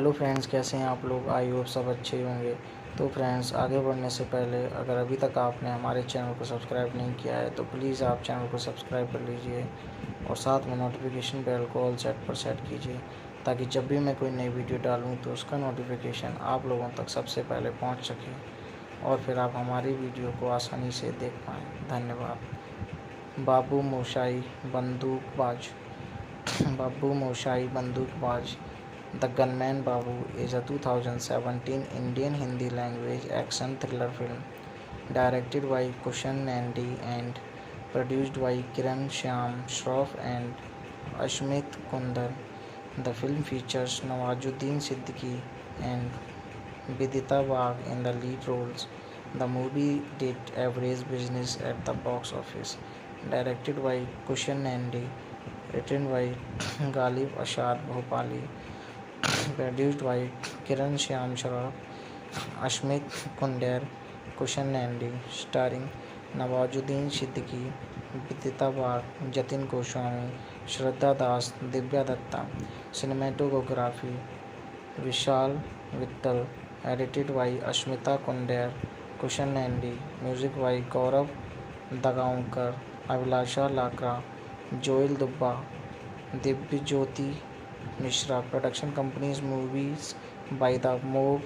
Hello friends, कैसे हैं आप लोग। आई होप सब अच्छे ही होंगे। तो फ्रेंड्स, आगे बढ़ने से पहले अगर अभी तक आपने हमारे चैनल को सब्सक्राइब नहीं किया है तो प्लीज़ आप चैनल को सब्सक्राइब कर लीजिए और साथ में नोटिफिकेशन बेल को ऑल सेट पर सेट कीजिए, ताकि जब भी मैं कोई नई वीडियो डालूँ तो उसका नोटिफिकेशन आप लोगों तक सबसे पहले पहुँच सके और फिर आप हमारी वीडियो को आसानी से देख पाएँ। धन्यवाद। बाबू मोशाई बंदूकबाज। बाबू Moshai बंदूकबाज The Gunman Babu is a 2017 Indian Hindi language action thriller film directed by Kushan Nandi and produced by Kiran Shyam Shroff and Ashmit Kundar. The film features Nawazuddin Siddiqui and Vidita Bagh in the lead roles. The movie did average business at the box office. Directed by Kushan Nandi, written by Ghalib Ashad Bhopali, produced by Kiran Shyam Shroff, Ashmit Kunder, Kushan Nandi, starring Nawazuddin Siddiqui, Vidita Bagh, Jatin Goswami, Shraddha Das, Divya Datta. Cinematography Vishal Vittal, edited by Ashmita Kunder, Kushan Nandi, music by Gaurav Dagaonkar, Abhilasha Lakra, Joel Dubba, Divyajyoti Mishra. Production companies movies by the Moog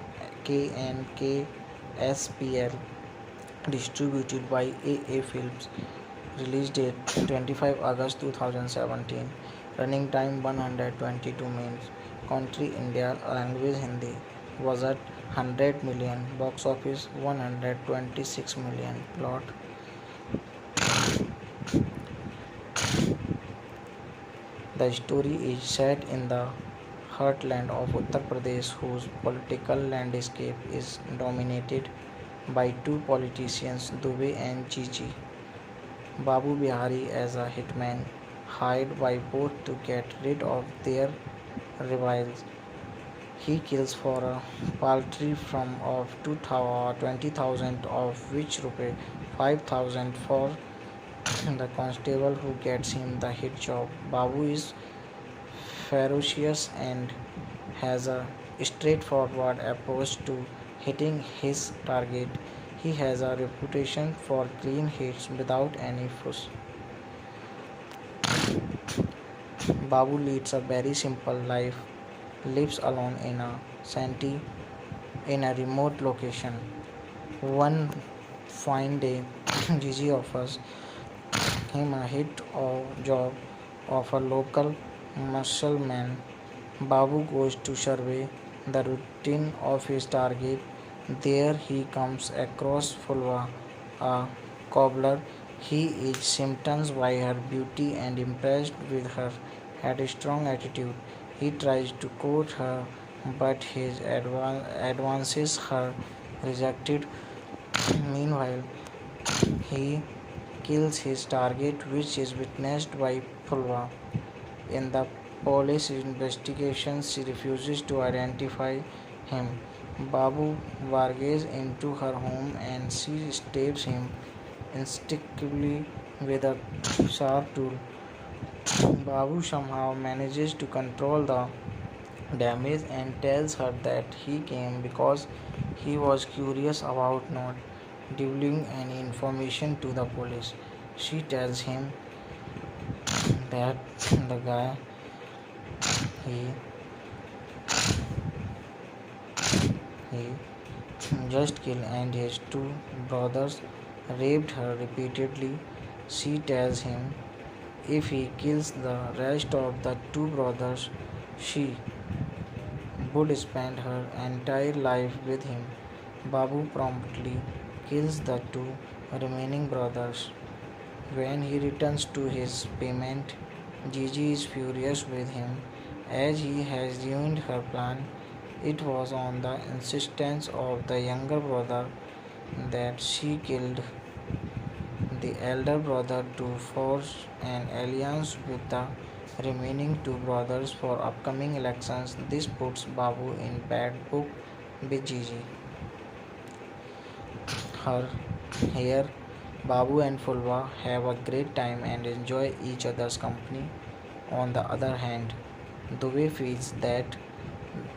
KNK SPL, distributed by AA Films. Release date 25 August 2017. Running time 122 minutes. Country India. Language Hindi. Budget 100 million. Box office 126 million. Plot. The story is set in the heartland of Uttar Pradesh, whose political landscape is dominated by two politicians, Dubey and Chichi. Babu Bihari as a hitman, hired by both to get rid of their rivals. He kills for a paltry sum of 20,000, of which rupees 5,000 for the constable who gets him the hit job. Babu is ferocious and has a straightforward approach to hitting his target. He has a reputation for clean hits without any fuss. Babu leads a very simple life, lives alone in a shanty in a remote location. One fine day, Gigi offers him a hit job of a local muscle-man. Babu goes to survey the routine of his target. There he comes across Fulva, a cobbler. He is smitten by her beauty and impressed with her headstrong attitude. He tries to court her, but his advances are rejected. Meanwhile, he kills his target, which is witnessed by Fulva. In the police investigation, she refuses to identify him. Babu barges into her home and she stabs him instinctively with a sharp tool. Babu somehow manages to control the damage and tells her that he came because he was curious about not divulging any information to the police. She tells him that the guy he he just killed and his two brothers raped her repeatedly. She tells him if he kills the rest of the two brothers, she would spend her entire life with him. Babu promptly kills the two remaining brothers. When he returns to his payment, Gigi is furious with him as he has ruined her plan. It was on the insistence of the younger brother that she killed the elder brother to forge an alliance with the remaining two brothers for upcoming elections. This puts Babu in bad book with Gigi. Here, Babu and Fulva have a great time and enjoy each other's company. On the other hand, Dubey feels that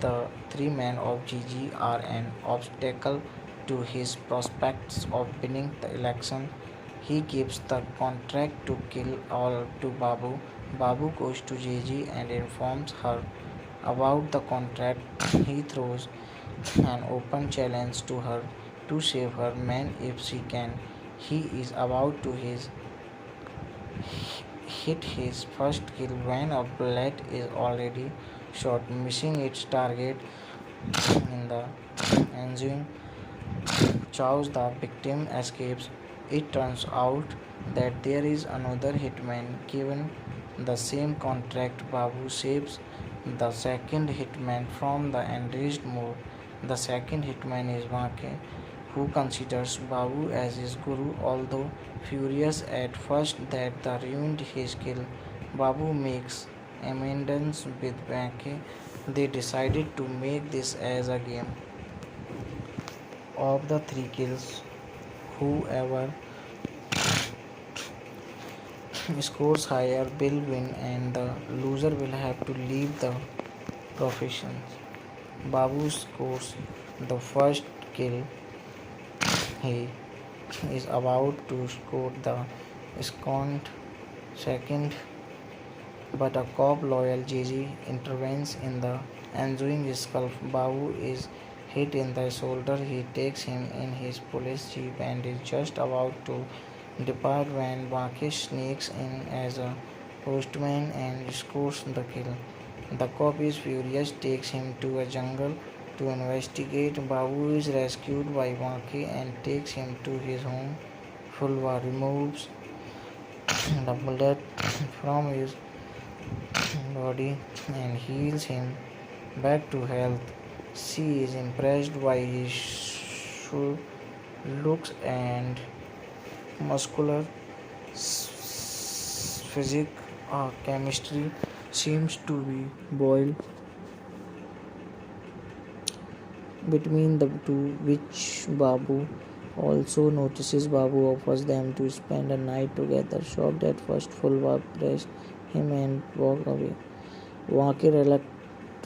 the three men of Gigi are an obstacle to his prospects of winning the election. He gives the contract to kill all to Babu. Babu goes to Gigi and informs her about the contract. He throws an open challenge to her to save her man if she can. He is about to hit his first kill when a bullet is already shot, missing its target. In the ensuing chaos, the victim escapes. It turns out that there is another hitman given the same contract. Babu saves the second hitman from the enraged mob. The second hitman is Wake, who considers Babu as his guru. Although furious at first that the ruined his kill, Babu makes amends with Wake. They decided to make this as a game. Of the three kills, whoever scores higher will win and the loser will have to leave the profession. Babu scores the first kill. He is about to score the second, but a cop loyal Gigi intervenes in the ensuing scuffle. Babu is hit in the shoulder. He takes him in his police jeep and is just about to depart when Wake sneaks in as a postman and scores the kill. The cop is furious, takes him to a jungle to investigate. Babu is rescued by Wake and takes him to his home. Fulwa removes the bullet from his body and heals him back to health. She is impressed by his looks and muscular physique. Chemistry seems to be boiled between the two, which Babu also notices. Babu offers them to spend a night together. Shocked at first, Fulwa pressed him and walked away. Wake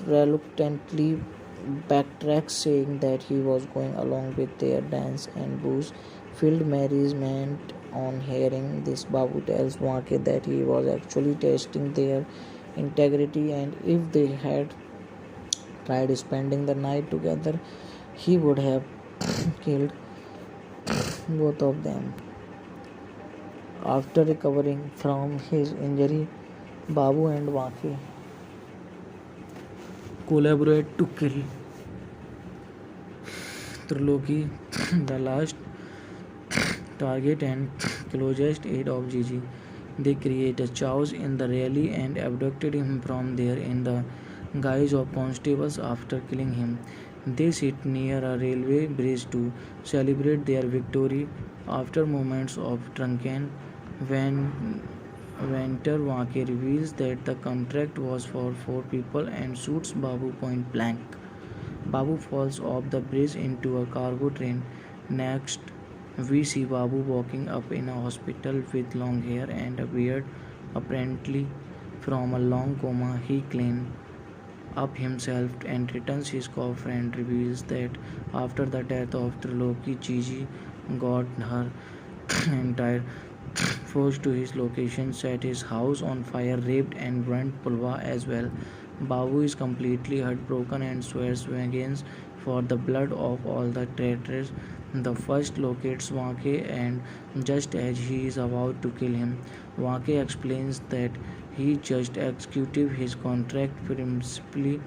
reluctantly backtracks, saying that he was going along with their dance and booze filled merriment. On hearing this, Babu tells Wake that he was actually testing their integrity and if they had tried spending the night together, he would have killed both of them. After recovering from his injury, Babu and Wake collaborate to kill Triloki, the last target and closest aide of Gigi. They create a chaos in the rally and abducted him from there in the guise of constables. After killing him, they sit near a railway bridge to celebrate their victory. After moments of drunken Venter, Wake reveals that the contract was for 4 people and shoots Babu point blank. Babu falls off the bridge into a cargo train. Next, we see Babu walking up in a hospital with long hair and a beard. Apparently, from a long coma, he cleans up himself and returns his coffer and reveals that after the death of Triloki, Gigi got her entire force to his location, set his house on fire, raped and burnt Pulwa as well. Babu is completely heartbroken and swears vengeance for the blood of all the traitors. The first locates Wake and just as he is about to kill him, Wake explains that he just executed his contract principally.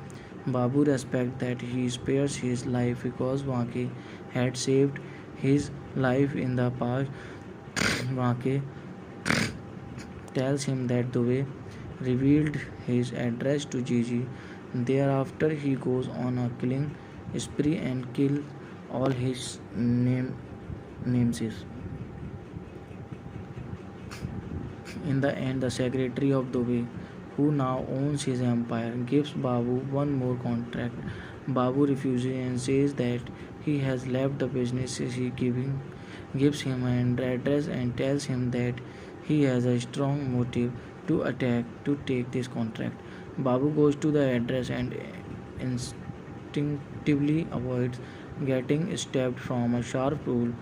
Babu respects that he spares his life because Wake had saved his life in the past. Wake tells him that the way revealed his address to Gigi. Thereafter, he goes on a killing spree and kills all his namesakes. In the end, the secretary of Dubey, who now owns his empire, gives Babu one more contract. Babu refuses and says that he has left the businesses. He gives him an address and tells him that he has a strong motive to take this contract. Babu goes to the address and instinctively avoids getting stabbed from a sharp tool.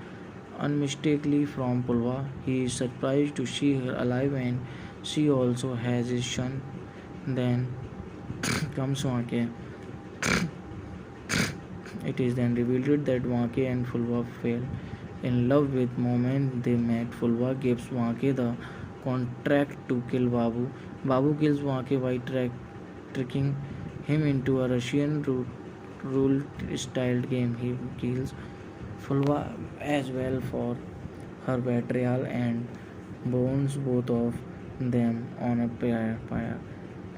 Unmistakably from Pulwa, he is surprised to see her alive and she also has his son. Then comes Wake. It is then revealed that Wake and Fulwa fell in love with moment they met. Fulwa gives Wake the contract to kill Babu. Babu kills Wake by tricking him into a Russian rule styled game. He kills Fulwa as well for her betrayal and burns both of them on a pyre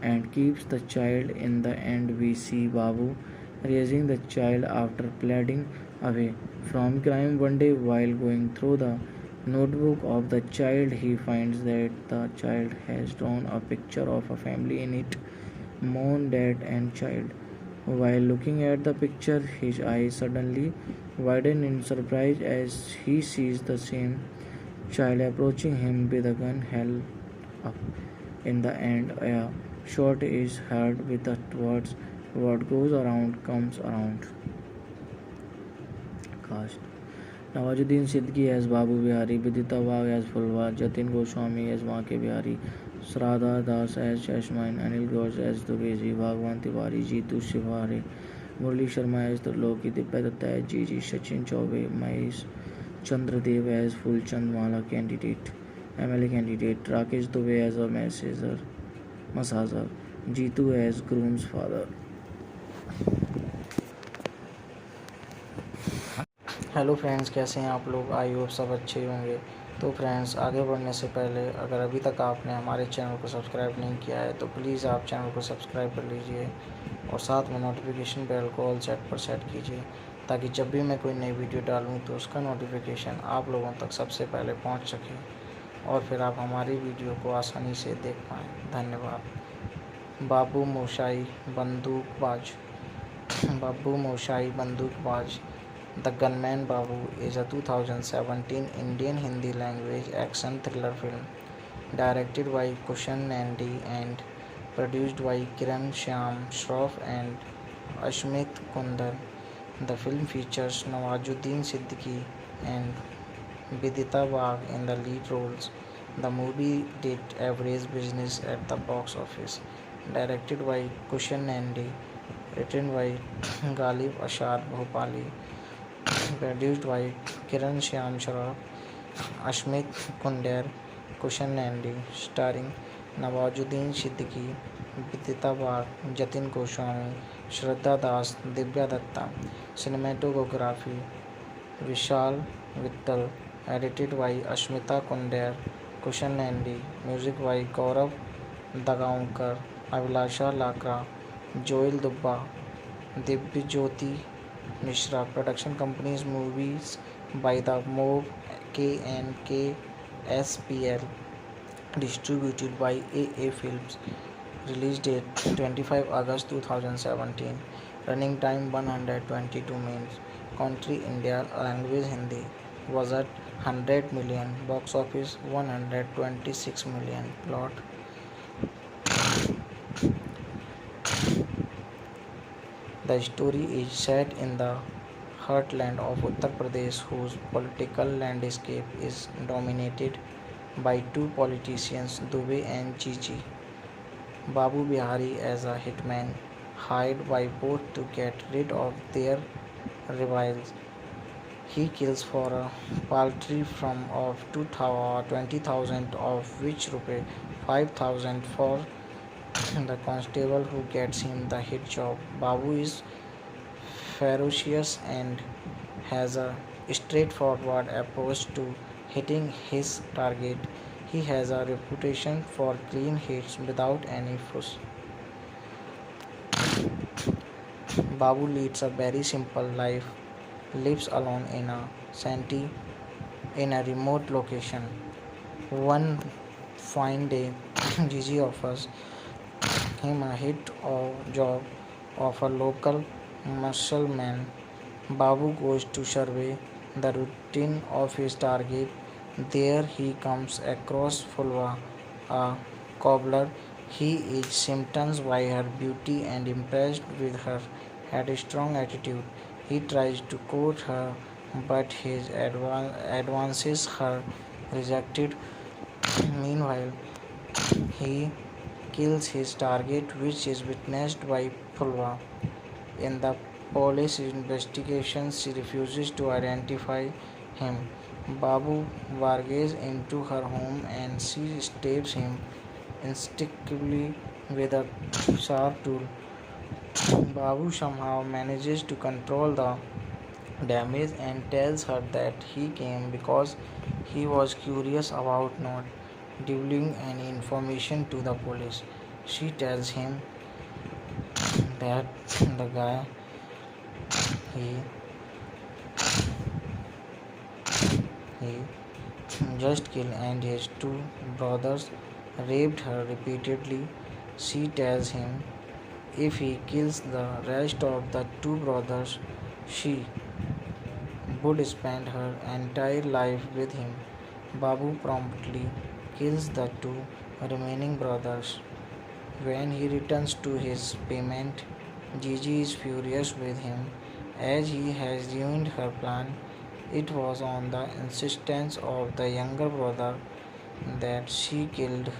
and keeps the child. In the end, we see Babu raising the child after pleading away from crime. One day, while going through the notebook of the child, he finds that the child has drawn a picture of a family in it, mom, dad, and child. While looking at the picture, his eyes suddenly widen in surprise as he sees the same child approaching him with a gun held up. In the end, a shot is heard with the words, "What goes around comes around." Cast: Nawazuddin Siddiqui as Babu Bihari, Vidita Wagh as Fulwa, Jatin Goswami as Wake Bihari, Sradha Das as Jasmine, Anil Ghosh as Dubezi, Bhagwan Tiwari, Jeetu Shivare, Murli Sharma as Loki, Divya Datta as Gigi, Sachin Chaube, Mahesh Chandra Dev as Fulchand Mala candidate, MLA candidate, Rakesh Dubey as a Massager, Jeetu as groom's father. Hello friends, कैसे हैं आप लोग? I hope सब अच्छे होंगे। तो friends, आगे बढ़ने से पहले अगर अभी तक आपने हमारे चैनल को सब्सक्राइब नहीं किया है तो प्लीज़ आप चैनल को सब्सक्राइब कर लीजिए और साथ में नोटिफिकेशन बेल को ऑल सेट पर सेट कीजिए ताकि जब भी मैं कोई नई वीडियो डालूँ तो उसका नोटिफिकेशन आप लोगों तक सबसे पहले पहुँच सके और फिर आप हमारी वीडियो को आसानी से देख पाएँ। धन्यवाद। बाबू मोशाई बंदूकबाज। बाबू Moshai बंदूकबाज The Gunman Babu is a 2017 Indian Hindi language action thriller film directed by Kushan Nandi and produced by Kiran Shyam Shroff and Ashmit Kundar. The film features Nawazuddin Siddiqui and Vidita Wagh in the lead roles. The movie did average business at the box office. Directed by Kushan Nandi, written by Ghalib Ashar Bhopali, produced by Kiran Shyam Shroff, Ashmit Kundar, Kushan Nandi, starring Nawazuddin Siddiqui, Vidita Wagh, Jatin Goswami, Shraddha Das, Divya Datta. Cinematography Vishal Vittal, edited by Ashmita Kundar, Kushan Nandi, music by Gaurav Dagaonkar, Abhilasha Lakra, Joel Dubba, Divyajyoti Mishra. Production companies movies by the MOV KNK SPL, distributed by AA Films. Release date 25 August 2017. Running time 122 minutes. Country India. Language Hindi. Budget 100 million. Box office 126 million. Plot: the story is set in the heartland of Uttar Pradesh, whose political landscape is dominated by two politicians, Dubey and Chichi. Babu Bihari as a hitman, hired by both to get rid of their rivals. He kills for a paltry sum of 20,000, of which rupees 5,000 for the constable who gets him the hit job. Babu is ferocious and has a straightforward approach to hitting his target. He has a reputation for clean hits without any fuss. Babu leads a very simple life, lives alone in a shanty in a remote location. One fine day, Gigi offers him a hit job of a local muscle-man. Babu goes to survey the routine of his target. There he comes across Fulwa, a cobbler. He is smitten by her beauty and impressed with her had a strong attitude. He tries to court her, but his advances are rejected. Meanwhile, he kills his target, which is witnessed by Pulva. In the police investigation, she refuses to identify him. Babu barges into her home and she stabs him instinctively with a sharp tool. Babu somehow manages to control the damage and tells her that he came because he was curious about not divulging any information to the police. She tells him that the guy he he just killed and his two brothers raped her repeatedly. She tells him if he kills the rest of the two brothers, she would spend her entire life with him. Babu promptly kills the two remaining brothers. When he returns to his payment, Gigi is furious with him as he has ruined her plan. It was on the insistence of the younger brother that she killed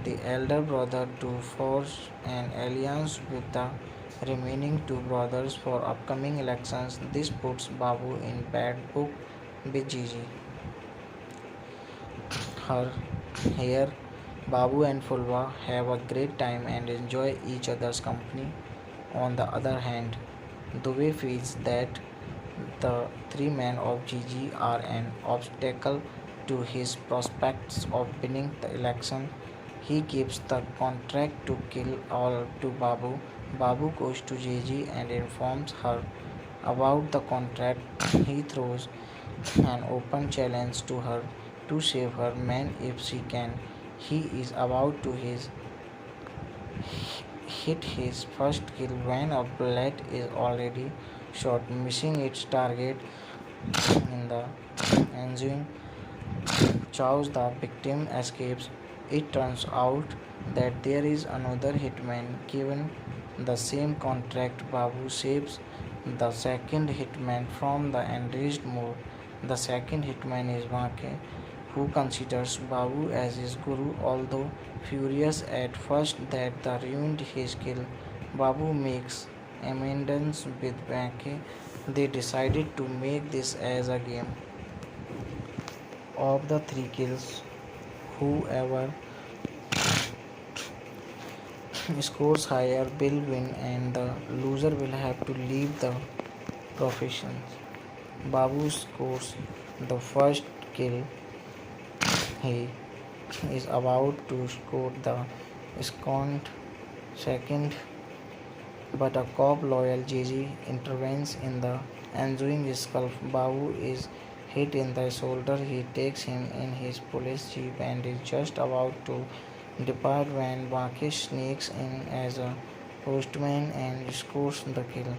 the elder brother to forge an alliance with the remaining two brothers for upcoming elections. This puts Babu in bad book with Gigi. Her here, Babu and Fulva have a great time and enjoy each other's company. On the other hand, Dubey feels that the three men of Gigi are an obstacle to his prospects of winning the election. He gives the contract to kill all to Babu. Babu goes to Gigi and informs her about the contract. He throws an open challenge to her to save her men if she can. He is about to hit his first kill when a bullet is already shot, missing its target. In the ensuing chaos, the victim escapes. It turns out that there is another hitman given the same contract. Babu saves the second hitman from the enraged mob. The second hitman is Wake, who considers Babu as his guru. Although furious at first that the ruined his kill, Babu makes amends with Wake. They decided to make this as a game. Of the three kills, whoever scores higher will win and the loser will have to leave the profession. Babu scores the first kill. He is about to score the second, but a cop loyal Gigi intervenes in the ensuing scuffle. Babu is hit in the shoulder. He takes him in his police jeep and is just about to depart when Wake sneaks in as a postman and scores the kill.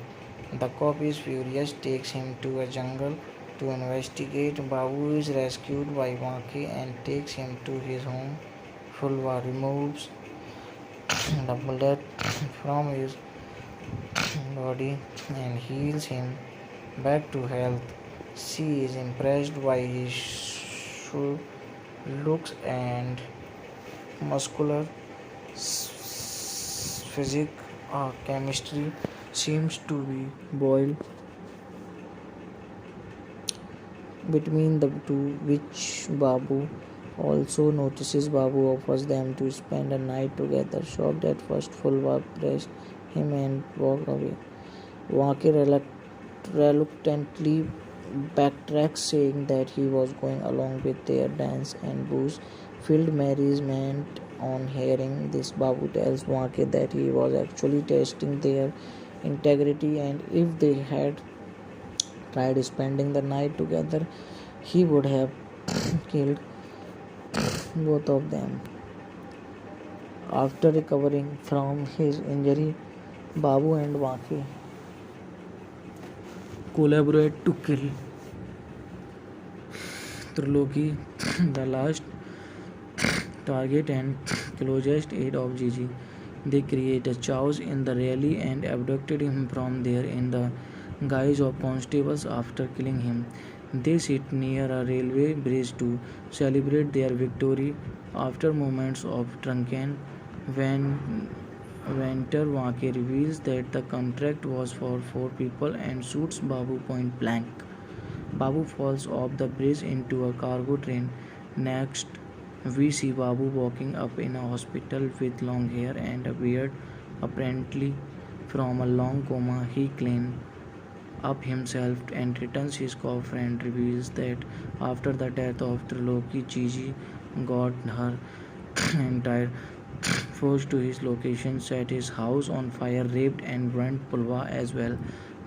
The cop is furious, takes him to a jungle to investigate. Babu is rescued by Wake and takes him to his home. Fulva removes the bullet from his body and heals him back to health. She is impressed by his looks and muscular physique. Chemistry seems to be boiled between the two, which Babu also notices. Babu offers them to spend a night together. Shocked at first, Fulva pressed him and walked away. Wake reluctantly backtracks, saying that he was going along with their dance and booze filled merriment. On hearing this, Babu tells Wake that he was actually testing their integrity and if they had tried spending the night together, he would have killed both of them. After recovering from his injury, Babu and Wake collaborate to kill Triloki, the last target and closest aide of Gigi. They create a chaos in the rally and abducted him from there in the guise of constables after killing him. They sit near a railway bridge to celebrate their victory after moments of drunken when Venter Wake reveals that the contract was for 4 people and shoots Babu point blank. Babu falls off the bridge into a cargo train. Next, we see Babu walking up in a hospital with long hair and a beard, apparently from a long coma. He cleans up himself and returns his coffer and reveals that after the death of Triloki, Gigi got her entire force to his location, set his house on fire, raped and burnt Pulwa as well.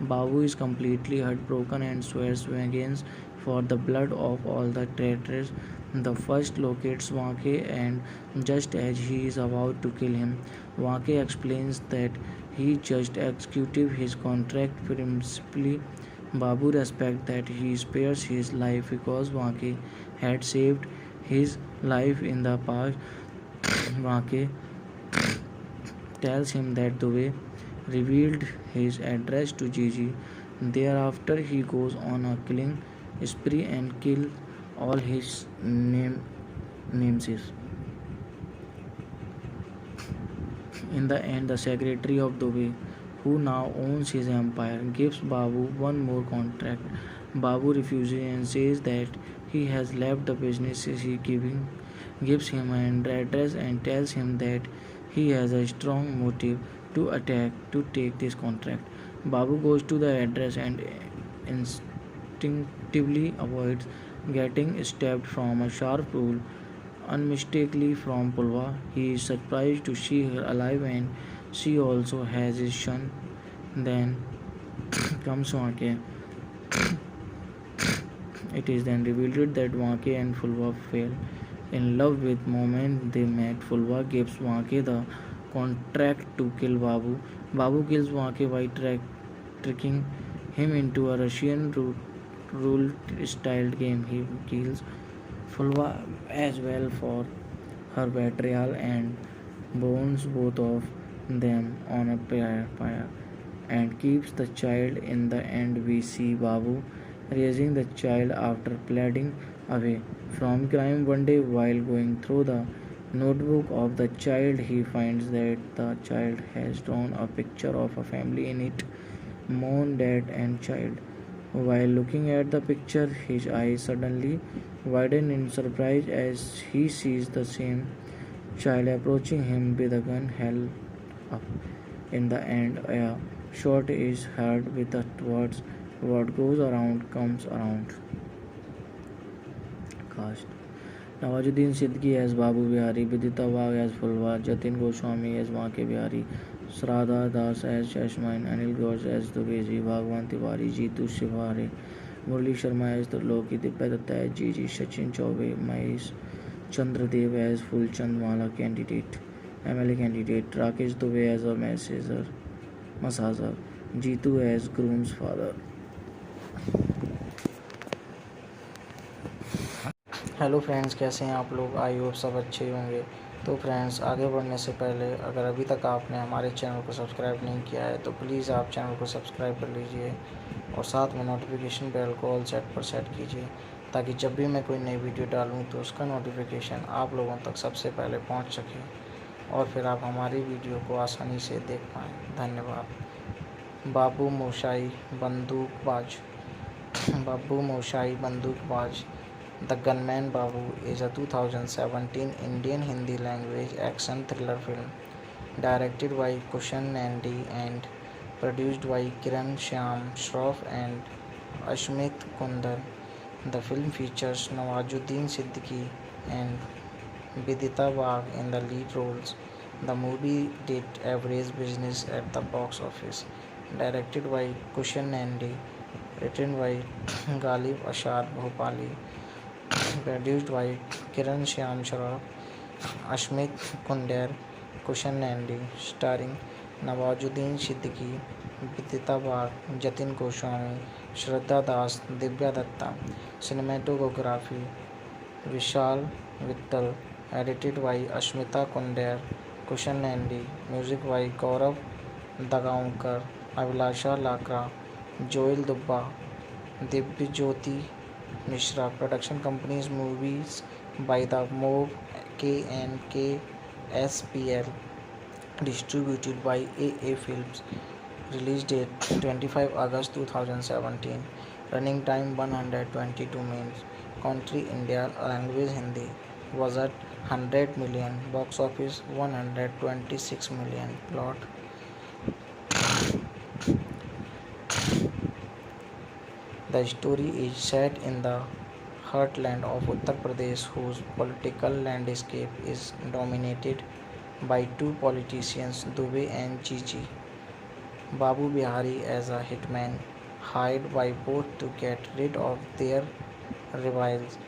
Babu is completely heartbroken and swears vengeance for the blood of all the traitors. The first locates Wake, and just as he is about to kill him, Wake explains that he just executed his contract principally. Babu respects that he spares his life because Wake had saved his life in the past. Wake tells him that Dubey revealed his address to Gigi. Thereafter, he goes on a killing spree and kills all his namesakes. In the end, the secretary of Dubey, who now owns his empire, gives Babu one more contract. Babu refuses and says that he has left the businesses. He gives him an address and tells him that he has a strong motive to take this contract. Babu goes to the address and instinctively avoids getting stabbed from a sharp tool. Unmistakably from Pulwa, he is surprised to see her alive and she also has his son. Then comes Wake. It is then revealed that Wake and Fulwa fell in love with moment they met. Fulwa gives Wake the contract to kill Babu. Babu kills Wake by tricking him into a Russian rule-styled game. He kills Fulwa as well for her betrayal and burns both of them on a pyre and keeps the child. In the end, we see Babu raising the child after pleading away from crime. One day, while going through the notebook of the child, he finds that the child has drawn a picture of a family in it, mom, dad, and child. While looking at the picture, his eyes suddenly widen in surprise as he sees the same child approaching him with a gun held up. In the end, a shot is heard with the words, "What goes around comes around." Cast: Nawazuddin Siddiqui as Babu Bihari, Vidita Wagh as Fulwa, Jatin Goswami as Wake Bihari, Shraddha Das as Jasmine, Anil Ghosh as Dubey, Bhagwan Tiwari, Jeetu Shivare, Murli Sharma as Triloki, Divya Datta as Gigi, Sachin Chaube, Mahesh Chandra Dev as Fulchand Mala candidate, MLA candidate, Rakesh Dubey as a massager, Jeetu as groom's father. Hello friends, कैसे हैं आप लोग? I hope सब अच्छे ही होंगे। तो friends, आगे बढ़ने से पहले अगर अभी तक आपने हमारे चैनल को सब्सक्राइब नहीं किया है तो प्लीज़ आप चैनल को सब्सक्राइब कर लीजिए और साथ में नोटिफिकेशन बेल को ऑल सेट पर सेट कीजिए ताकि जब भी मैं कोई नई वीडियो डालूँ तो उसका नोटिफिकेशन आप लोगों तक सबसे पहले पहुँच सके और फिर आप हमारी वीडियो को आसानी से देख पाएँ। धन्यवाद। बाबू Moshai बंदूकबाज। Babu Moshai Bandukbaj. The Gunman Babu is a 2017 Indian Hindi language action thriller film directed by Kushan Nandi and produced by Kiran Shyam Shroff and Ashmit Kundar. The film features Nawazuddin Siddiqui and Vidita Wagh in the lead roles. The movie did average business at the box office. Directed by Kushan Nandi, written by Ghalib Ashar Bhopali, produced by Kiran Shyam Shroff, Ashmit Kundar, Kushan Nandi, starring Nawazuddin Siddiqui, Vidita Wagh, Jatin Goswami, Shraddha Das, Divya Datta. Cinematography Vishal Vittal, edited by Ashmita Kundar, Kushan Nandi, music by Gaurav Dagaonkar, Abhilasha Lakra, Joel Dubba, Divyajyoti Mishra. Production companies movies by the MOV KNKSPL, distributed by AA Films. Release date 25 August 2017. Running time 122 minutes. Country India. Language Hindi. Budget 100 million. Box office 126 million. Plot. The story is set in the heartland of Uttar Pradesh, whose political landscape is dominated by two politicians, Dubey and Gigi. Babu Bihari as a hitman, hired by both to get rid of their rivals.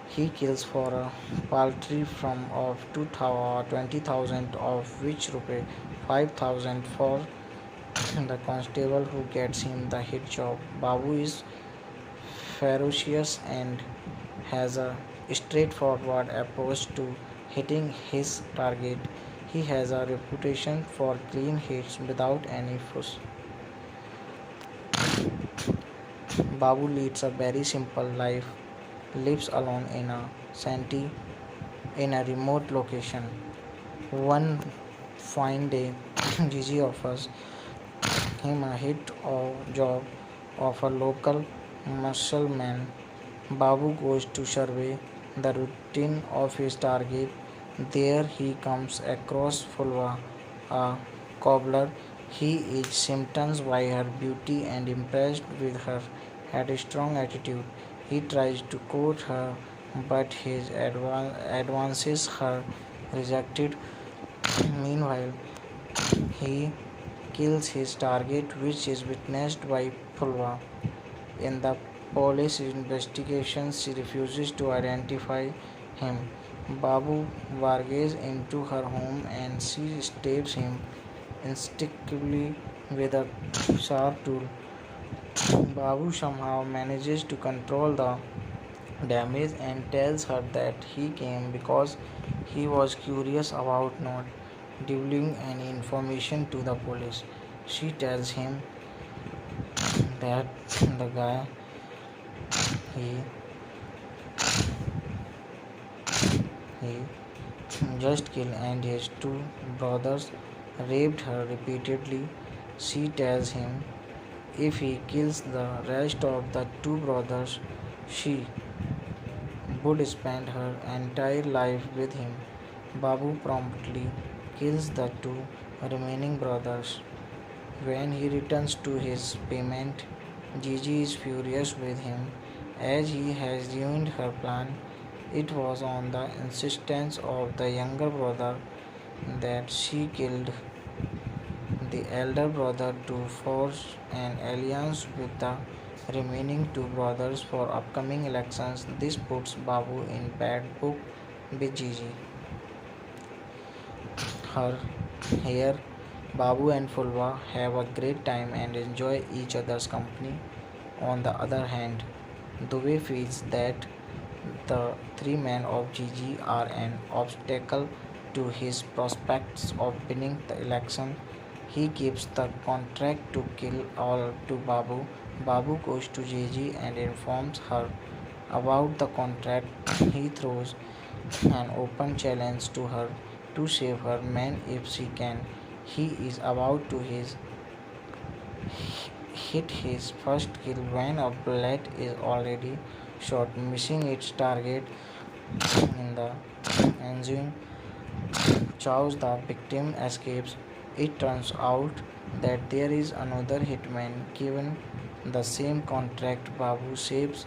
He kills for a paltry sum of 20,000, of which Rs 5,000 for the constable who gets him the hit job. Babu is ferocious and has a straightforward approach to hitting his target. He has a reputation for clean hits without any fuss. Babu leads a very simple life, lives alone in a shanty in a remote location. One fine day, Gigi offers him a hit job of a local muscle-man. Babu goes to survey the routine of his target. There he comes across Fulva, a cobbler. He is smitten by her beauty and impressed with her headstrong attitude. He tries to court her, but his advances are rejected. Meanwhile, he kills his target, which is witnessed by Fulva. In the police investigation, she refuses to identify him. Babu barges into her home and she stabs him instinctively with a sharp tool. Babu somehow manages to control the damage and tells her that he came because he was curious about not divulging any information to the police. She tells him that the guy he he just killed and his two brothers raped her repeatedly. She tells him if he kills the rest of the two brothers, she would spend her entire life with him. Babu promptly kills the two remaining brothers. When he returns to his payment, Gigi is furious with him as he has ruined her plan. It was on the insistence of the younger brother that she killed the elder brother to forge an alliance with the remaining two brothers for upcoming elections. This puts Babu in bad book with Gigi. Her here, Babu and Fulva have a great time and enjoy each other's company. On the other hand, Dubey feels that the three men of Gigi are an obstacle to his prospects of winning the election. He gives the contract to kill all to Babu. Babu goes to Gigi and informs her about the contract. He throws an open challenge to her to save her men if she can. He is about to hit his first kill when a bullet is already shot, missing its target. In the ensuing chaos, the victim escapes. It turns out that there is another hitman given the same contract. Babu saves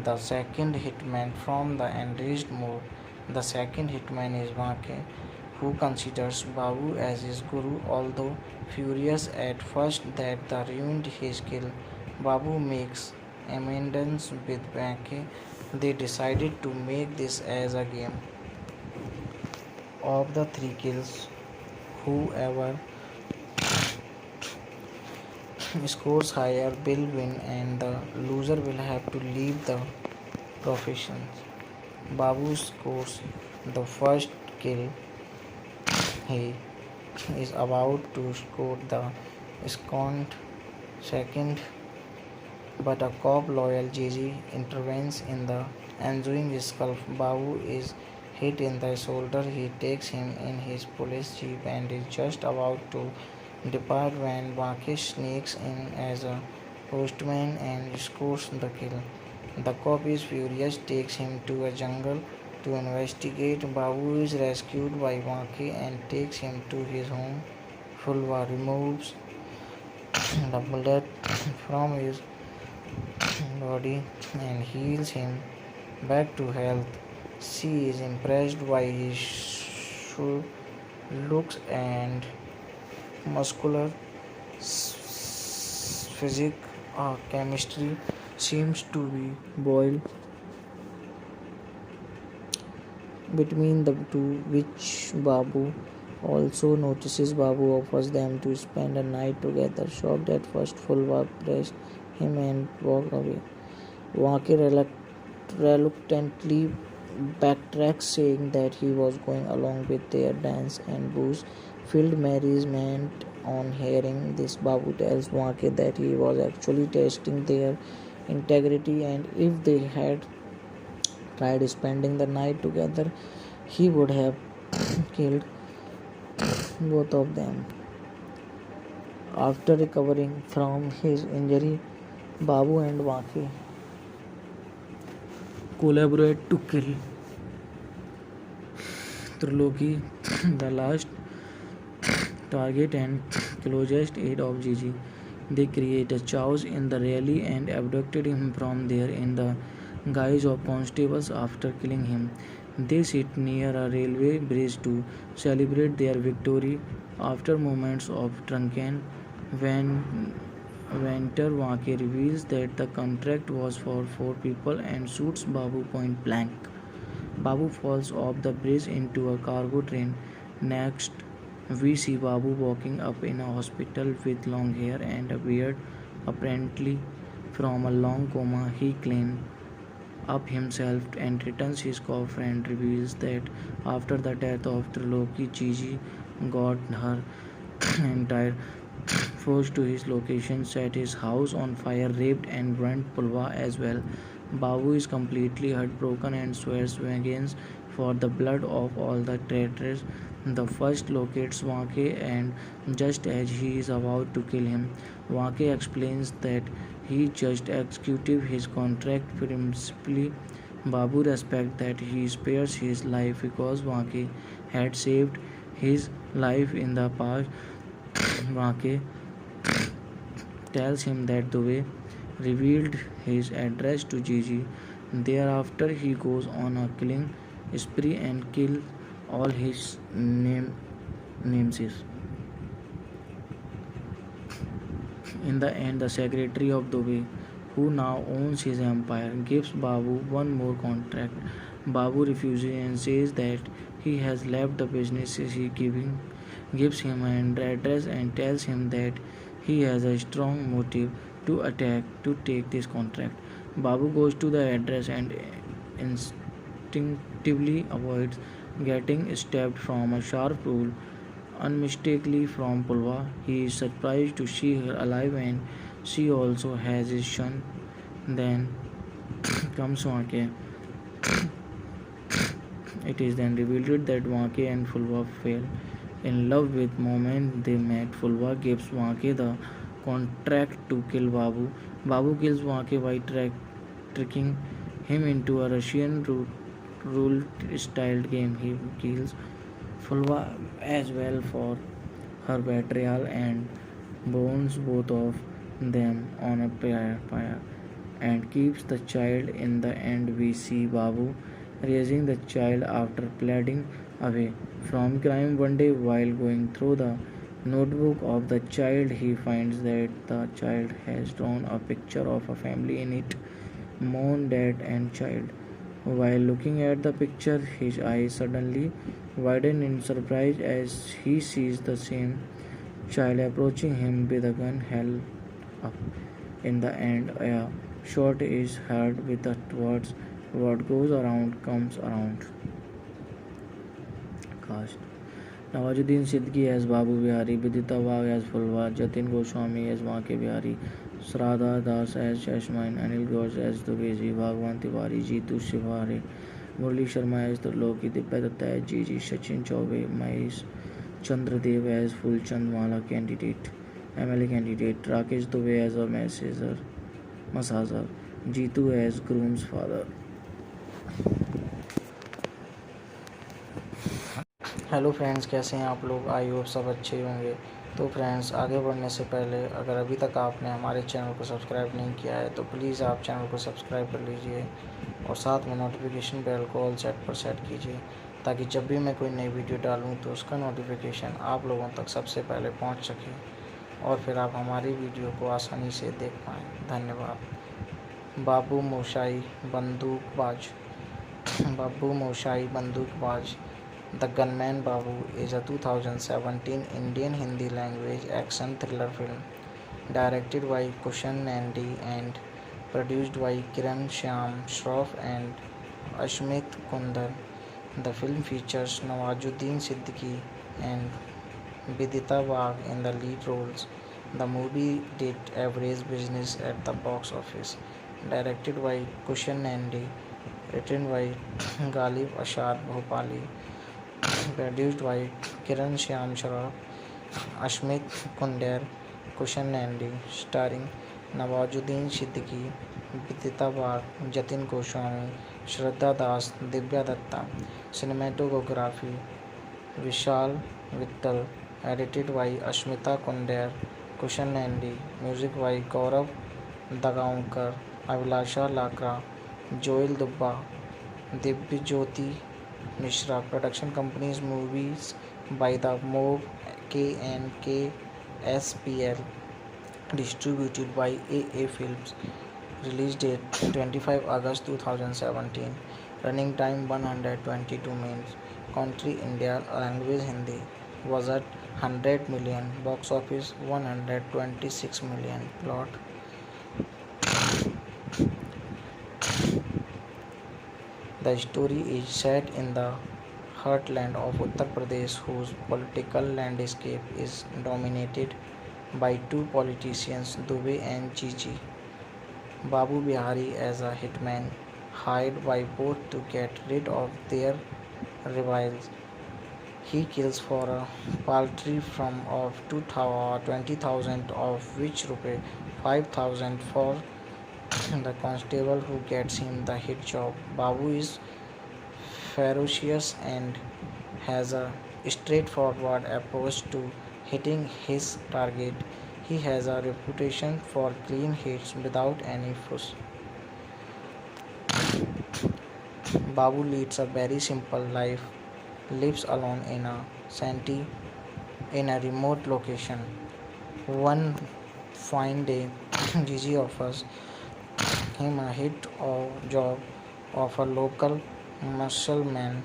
the second hitman from the enraged mob. The second hitman is Wake, who considers Babu as his guru. Although furious at first that the ruined his kill, Babu makes amends with Wake. They decided to make this as a game. Of the three kills, whoever scores higher will win and the loser will have to leave the profession. Babu scores the first kill. he is about to score the second, second, but a cop loyal Gigi intervenes in the ensuing scuffle. Babu is hit in the shoulder. He takes him in his police jeep and is just about to depart when Baki sneaks in as a postman and scores the kill. The cop is furious, takes him to a jungle to investigate. Babu is rescued by Baki and takes him to his home. Fulva removes the bullet from his body and heals him back to health. She is impressed by his looks and muscular physique. Chemistry seems to be boiled between the two, which Babu also notices. Babu offers them to spend a night together. Shocked at first, Fulva pressed him and walked away. Waki reluctantly backtracks, saying that he was going along with their dance and booze. Filled Mary's meant on hearing this, Babu tells Waki that he was actually testing their integrity, and if they had tried spending the night together, he would have killed both of them. After recovering from his injury, Babu and Waki collaborate to kill Triloki, the last target and closest aide of Gigi. They create a chaos in the rally and abducted him from there in the guise of constables. After killing him, they sit near a railway bridge to celebrate their victory. After moments of drunken Venter, Wake reveals that the contract was for 4 people and shoots Babu point blank. Babu falls off the bridge into a cargo train. Next, we see Babu walking up in a hospital with long hair and a beard. Apparently, from a long coma, he cleaned up himself and returns his coffer and reveals that after the death of Triloki, Gigi got her entire force to his location, set his house on fire, raped and burnt Pulva as well. Babu is completely heartbroken and swears vengeance for the blood of all the traitors. The first locates Wake, and just as he is about to kill him, Wake explains that he just executed his contract principally. Babu respects that he spares his life because Wake had saved his life in the past. Wake tells him that the way revealed his address to Gigi. Thereafter, he goes on a killing spree and kills all his namesakes. In the end, the secretary of Dubey, who now owns his empire, gives Babu one more contract. Babu refuses and says that he has left the business. He gives him an address and tells him that he has a strong motive to take this contract. Babu goes to the address and instinctively avoids getting stabbed from a sharp tool. Unmistakably from Pulva, he is surprised to see her alive and she also has his son. Then comes Wake. It is then revealed that Wake and Fulva fell in love with moment they met. Fulva gives Wake the contract to kill Babu. Babu kills Wake by tricking him into a Russian rule-styled game. He kills Fulva as well for her betrayal and burns both of them on a pyre and keeps the child. In the end, we see Babu raising the child after pleading away from crime. One day, while going through the notebook of the child, he finds that the child has drawn a picture of a family in it, mom, dad, and child. While looking at the picture, his eyes suddenly widen in surprise as he sees the same child approaching him with a gun held up. In the end, a shot is heard with the words, "What goes around comes around." Cast. Nawazuddin Siddiqui as Babu Bihari, Vidita Wagh as Fulwa, Jatin Goswami as Banke Bihari, Shraddha Das as Jasmine, Anil Ghosh as Dubezi, Bhagwan Tiwari, Jeetu Shivare, Murli Sharma as Loki, Divya Datta as Gigi, Sachin Chaubey, Mahesh Chandradev as Fulchand Mala candidate, MLA candidate, Rakesh Dubey as a massager, Jeetu as groom's father. Hello friends, कैसे हैं आप लोग? I hope सब अच्छे होंगे। तो friends, आगे बढ़ने से पहले अगर अभी तक आपने हमारे चैनल को सब्सक्राइब नहीं किया है तो प्लीज़ आप चैनल को सब्सक्राइब कर लीजिए और साथ में नोटिफिकेशन बेल को ऑल सेट पर सेट कीजिए, ताकि जब भी मैं कोई नई वीडियो डालूं तो उसका नोटिफिकेशन आप लोगों तक सबसे पहले पहुंच सके और फिर आप हमारी वीडियो को आसानी से देख पाएँ। धन्यवाद। बाबू मोशाई बंदूकबाज। बाबू Moshai बंदूकबाज The Gunman Babu is a 2017 Indian Hindi language action thriller film directed by Kushan Nandi and produced by Kiran Shyam Shroff and Ashmit Kundar. The film features Nawazuddin Siddiqui and Vidita Wagh in the lead roles. The movie did average business at the box office. Directed by Kushan Nandi, written by Ghalib Ashar Bhopali, produced by Kiran Shyam Shroff, Ashmit Kunder, Kushan Nandi, starring Nawazuddin Siddiqui, Vidita Wagh, Jatin Goswami, Shraddha Das, Divya Datta. Cinematography Vishal Vittal, edited by Ashmita Kunder, Kushan Nandi, music by Gaurav Dagaonkar, Abhilasha Lakra, Joel Dubba, Divyajyoti Mishra. Production companies movies by the Moog KNK SPL, distributed by AA Films. Release date 25 August 2017. Running time 122 minutes. Country India. Language Hindi. Budget 100 million. Box office 126 million. Plot. The story is set in the heartland of Uttar Pradesh, whose political landscape is dominated by two politicians, Dubey and Gigi. Babu Bihari as a hitman, hired by both to get rid of their rivals. He kills for a paltry sum of 20,000, of which Rs 5,000 for the constable who gets him the hit job. Babu is ferocious and has a straightforward approach to hitting his target. He has a reputation for clean hits without any fuss. Babu leads a very simple life, lives alone in a remote location. One fine day, Gigi offers him a hit job of a local muscle man.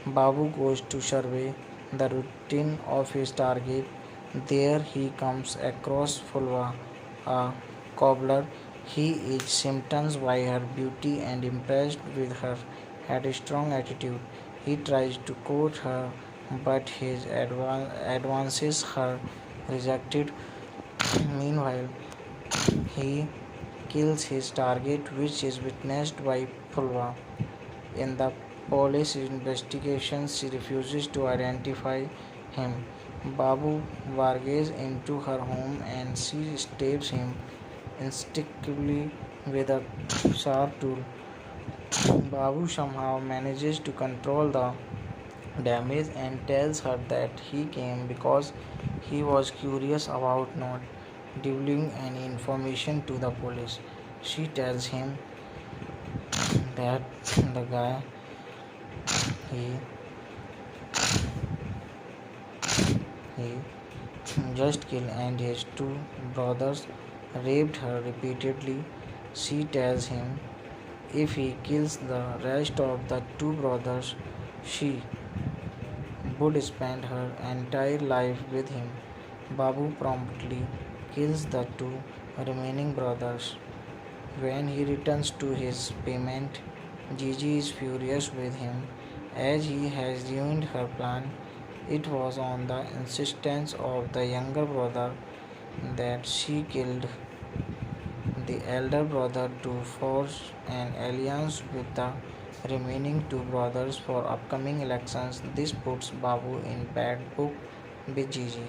Babu goes to survey the routine of his target. There he comes across Fulwa, a cobbler. He is smitten by her beauty and impressed with her strong attitude. He tries to court her, but his advances are rejected. Meanwhile, he kills his target, which is witnessed by Fulwa. In the police investigation, she refuses to identify him. Babu barges into her home and she stabs him instinctively with a sharp tool. Babu somehow manages to control the damage and tells her that he came because he was curious about not divulging any information to the police. She tells him that the guy he he just killed and his two brothers raped her repeatedly. She tells him if he kills the rest of the two brothers, she would spend her entire life with him. Babu promptly kills the two remaining brothers. When he returns to his payment, Gigi is furious with him as he has ruined her plan. It was on the insistence of the younger brother that she killed the elder brother to forge an alliance with the remaining two brothers for upcoming elections. This puts Babu in bad book with Gigi.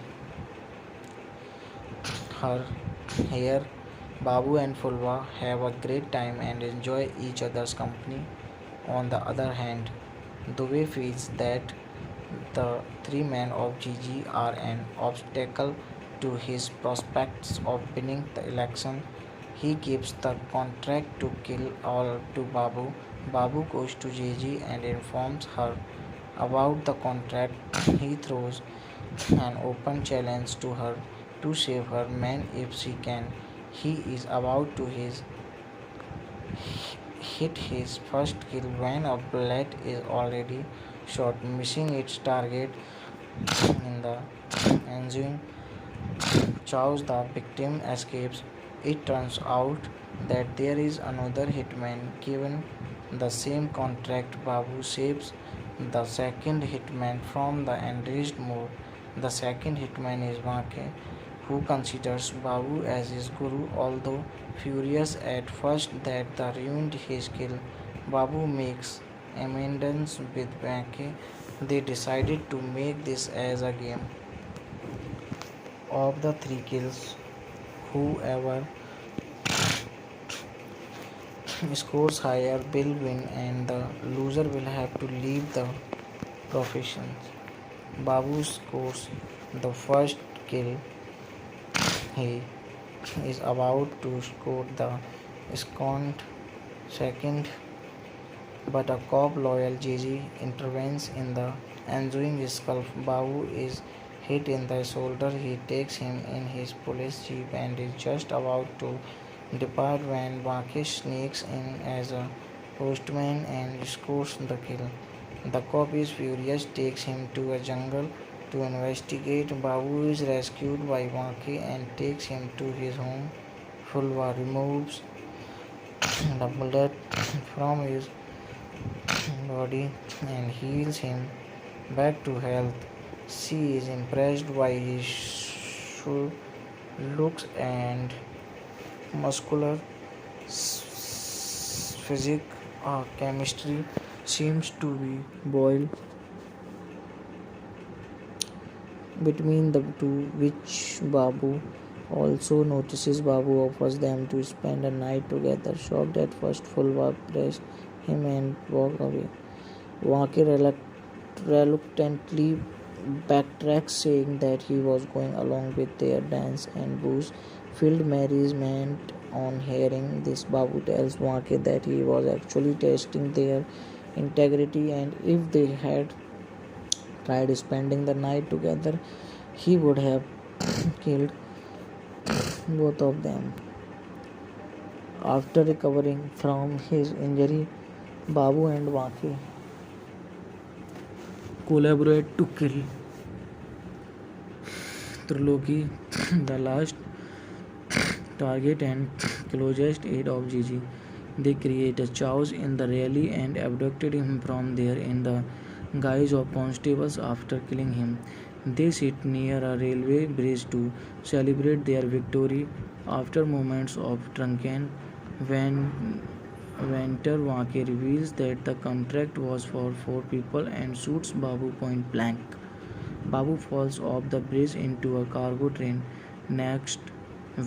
Her here, Babu and Fulva have a great time and enjoy each other's company. On the other hand, Dubey feels that the three men of Gigi are an obstacle to his prospects of winning the election. He gives the contract to kill all to Babu. Babu goes to Gigi and informs her about the contract. He throws an open challenge to her to save her men if she can. He is about to hit his first kill when a bullet is already shot, missing its target. In the ensuing chaos, the victim escapes. It turns out that there is another hitman given the same contract. Babu saves the second hitman from the enraged mood. The second hitman is Wake, who considers Babu as his guru, although furious at first that the ruined his kill. Babu makes amends with Wake. They decided to make this as a game. Of the three kills, whoever scores higher will win and the loser will have to leave the profession. Babu scores the first kill. He is about to score the second, second, but a cop loyal Gigi intervenes in the ensuing scuffle. Babu is hit in the shoulder. He takes him in his police jeep and is just about to depart when Wake sneaks in as a postman and scores the kill. The cop is furious, takes him to a jungle to investigate. Babu is rescued by Wake and takes him to his home. Fulva removes the bullet from his body and heals him back to health. She is impressed by his looks and muscular physique. Chemistry seems to be boiled between the two, which Babu also notices. Babu offers them to spend a night together. Shocked at first, Fulva pressed him and walked away. Wake reluctantly backtracks, saying that he was going along with their dance and booze. Filled Mary's meant on hearing this. Babu tells Wake that he was actually testing their integrity and if they had tried spending the night together, he would have killed both of them. After recovering from his injury, Babu and Wake collaborate to kill Trilogy, the last target and closest aide of Gigi. They create a chaos in the rally and abducted him from there in the guise of constables. After killing him, they sit near a railway bridge to celebrate their victory. After moments of drunken Venter, Wake reveals that the contract was for 4 people and shoots Babu point blank. Babu falls off the bridge into a cargo train. Next,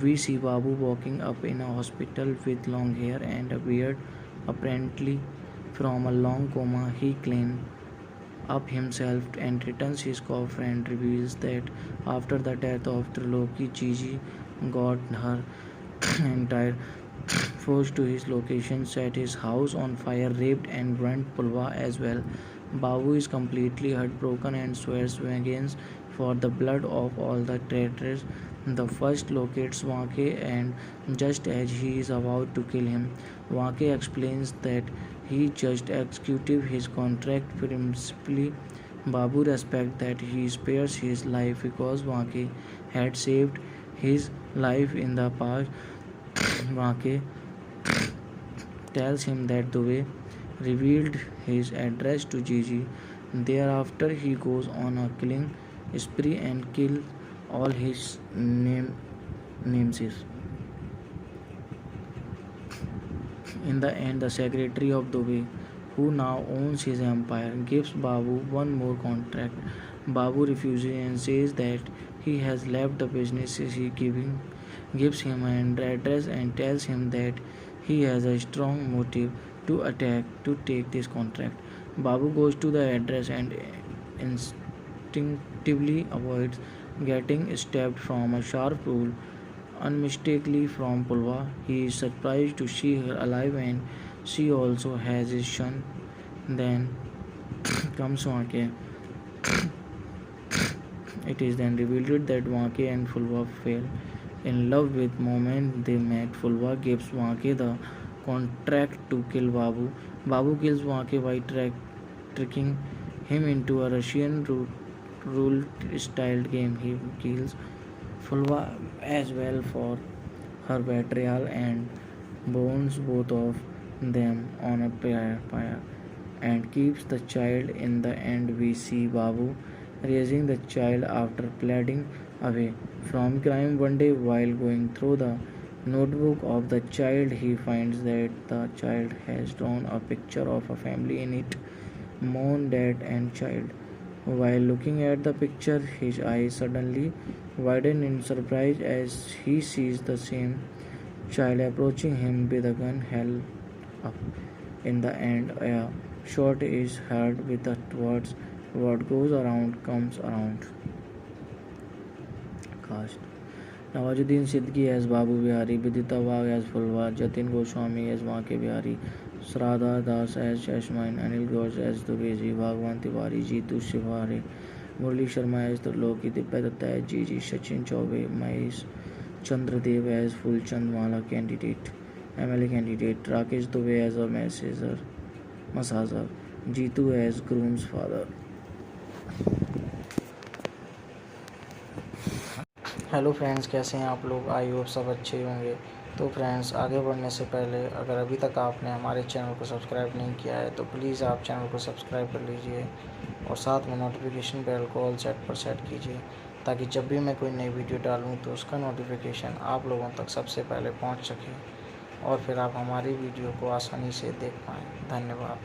we see Babu walking up in a hospital with long hair and a beard. Apparently, from a long coma, he cleaned up himself and returns his coffer and reveals that after the death of Triloki, Gigi got her entire force to his location, set his house on fire, raped and burnt Pulva as well. Babu is completely heartbroken and swears vengeance for the blood of all the traitors. The first locates Wake and just as he is about to kill him, Wake explains that he just executed his contract principally. Babu respects that he spares his life because Wake had saved his life in the past. Wake tells him that the way revealed his address to Gigi Thereafter, he goes on a killing spree and kills all his namesakes. In the end, the secretary of Dubey, who now owns his empire, gives Babu one more contract. Babu refuses and says that he has left the business. He gives him an address and tells him that he has a strong motive to take this contract. Babu goes to the address and instinctively avoids getting stabbed from a sharp tool. Unmistakably from Pulva, he is surprised to see her alive and she also has a son. Then comes Wake. It is then revealed that Wake and Fulva fell in love with the moment they met. Fulva gives Wake the contract to kill Babu. Babu kills Wake by tricking him into a Russian rule-styled game. He kills Fulva as well for her betrayal and burns both of them on a pyre and keeps the child. In the end, we see Babu raising the child after pleading away from crime. One day, while going through the notebook of the child, he finds that the child has drawn a picture of a family in it, mom, dad, and child. While looking at the picture, his eyes suddenly widen in surprise as he sees the same child approaching him with a gun held up. In the end, a shot is heard with the words, "What goes around comes around." Cast: Nawazuddin Siddiqui as Babu Bihari, Vidita Wagh as Fulva, Jatin Goswami as Wake Bihari, Shraddha Das as Yasmin, Anil Ghosh as Dubey, Bhagwan Tiwari, Jeetu Shivare, Murli Sharma as Triloki, Divya Datta as Gigi, Sachin Chaube, Mahesh Chandra Dev as Fulchand Mala candidate, MLA candidate, Rakesh Dubey as a massager, Jeetu as groom's father. Hello friends, कैसे हैं आप लोग? I hope सब अच्छे होंगे। तो friends, आगे बढ़ने से पहले अगर अभी तक आपने हमारे चैनल को सब्सक्राइब नहीं किया है तो प्लीज़ आप चैनल को सब्सक्राइब कर लीजिए और साथ में नोटिफिकेशन बेल को ऑल सेट पर सेट कीजिए ताकि जब भी मैं कोई नई वीडियो डालूँ तो उसका नोटिफिकेशन आप लोगों तक सबसे पहले पहुंच सके और फिर आप हमारी वीडियो को आसानी से देख पाएँ। धन्यवाद।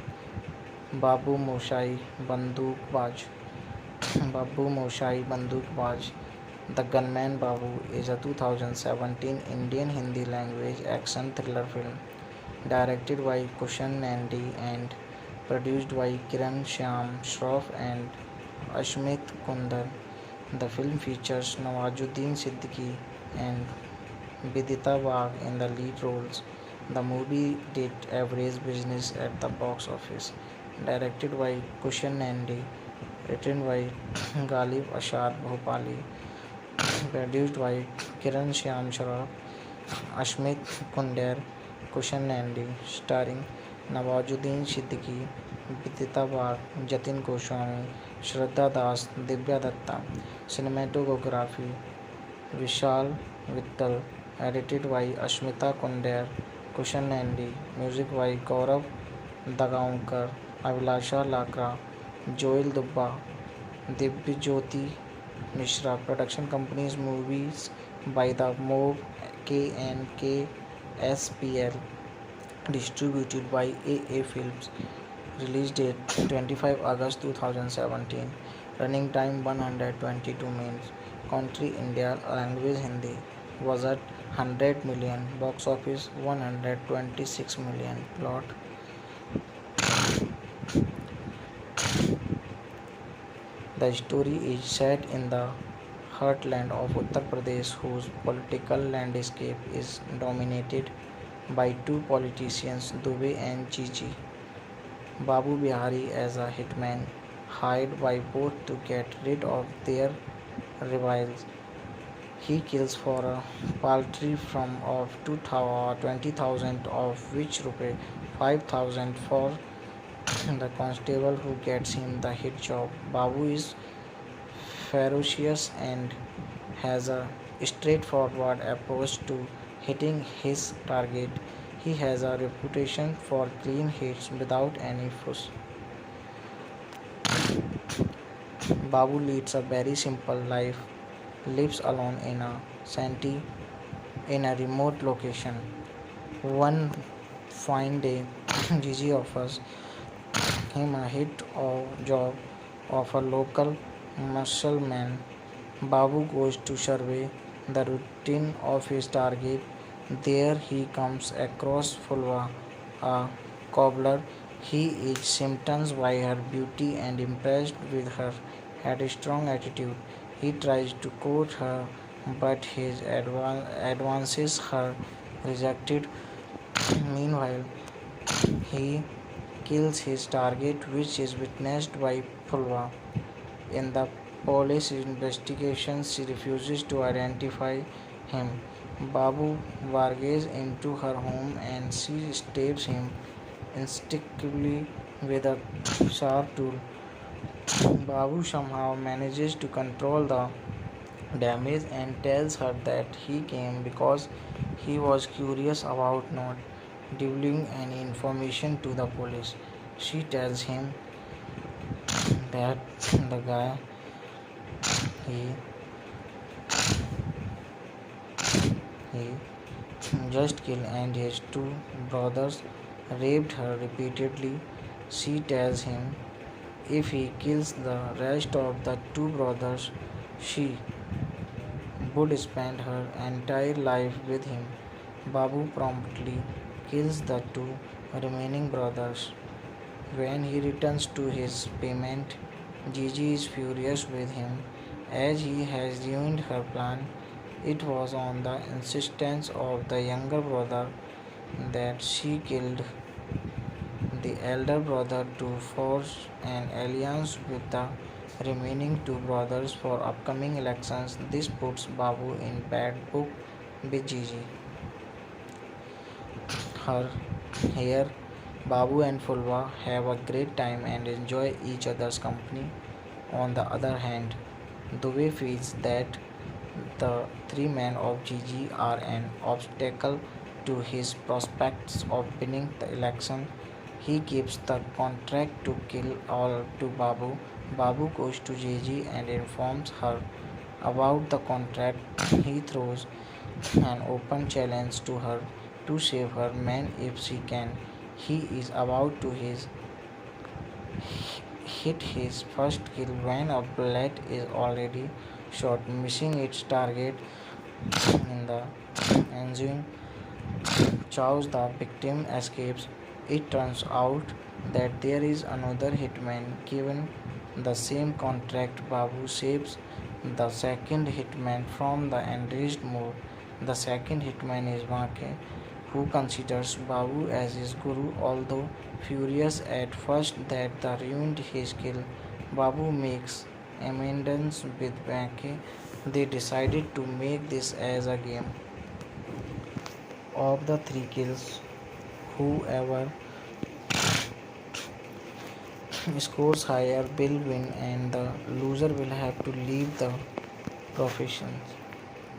बाबू मोशाई बंदूकबाज। बाबू Moshai बंदूकबाज The Gunman Babu is a 2017 Indian Hindi language action thriller film directed by Kushan Nandi and produced by Kiran Shyam Shroff and Ashmit Kundar. The film features Nawazuddin Siddiqui and Vidita Wagh in the lead roles. The movie did average business at the box office. Directed by Kushan Nandi, written by Ghalib Ashar Bhopali, produced by Kiran Shyam Shroff, Ashmit Kundar, Kushan Nandi, starring Nawazuddin Siddiqui, Vidita Wagh, Jatin Goswami, Shraddha Das, Divya Datta. Cinematography Vishal Vittal, edited by Ashmita Kundar, Kushan Nandi, music by Gaurav Dagaonkar, Abhilasha Lakra, Joel Dubba, Divyajyoti Mishra. Production companies movies by the MOV KNK SPL, distributed by AA Films. Release date 25 August 2017. Running time 122 minutes. Country India. Language Hindi. Budget 100 million. Box office 126 million. Plot: the story is set in the heartland of Uttar Pradesh, whose political landscape is dominated by two politicians, Dubey and Gigi. Babu Bihari as a hitman, hired by both to get rid of their rivals. He kills for a paltry sum of 20,000, of which Rs 5,000 for the constable who gets him the hit job. Babu is ferocious and has a straightforward approach to hitting his target. He has a reputation for clean hits without any fuss. Babu leads a very simple life, lives alone in a remote location. One fine day, Gigi offers him a hit or job of a local muscle-man. Babu goes to survey the routine of his target. There he comes across Fulva, a cobbler. He is smitten by her beauty and impressed with her strong attitude. He tries to court her, but his advances are rejected. Meanwhile, he kills his target, which is witnessed by Fulva. In the police investigation, she refuses to identify him. Babu barges into her home and she stabs him instinctively with a sharp tool. Babu somehow manages to control the damage and tells her that he came because he was curious about not divulging any information to the police. She tells him that the guy he he just killed and his two brothers raped her repeatedly. She tells him if he kills the rest of the two brothers, she would spend her entire life with him. Babu promptly kills the two remaining brothers. When he returns to his payment, Gigi is furious with him as he has ruined her plan. It was on the insistence of the younger brother that she killed the elder brother to forge an alliance with the remaining two brothers for upcoming elections. This puts Babu in bad book with Gigi. Her here, Babu and Fulva have a great time and enjoy each other's company. On the other hand, Dubey feels that the three men of Gigi are an obstacle to his prospects of winning the election. He gives the contract to kill all to Babu. Babu goes to Gigi and informs her about the contract. He throws an open challenge to her to save her men if she can. He is about to hit his first kill when a bullet is already shot, missing its target. In the ensuing chaos, the victim escapes. It turns out that there is another hitman given the same contract. Babu saves the second hitman from the enraged mob. The second hitman is Wake, who considers Babu as his guru. Although furious at first that the ruined his kill, Babu makes amends with Wake. They decided to make this as a game. Of the three kills, whoever scores higher will win and the loser will have to leave the profession.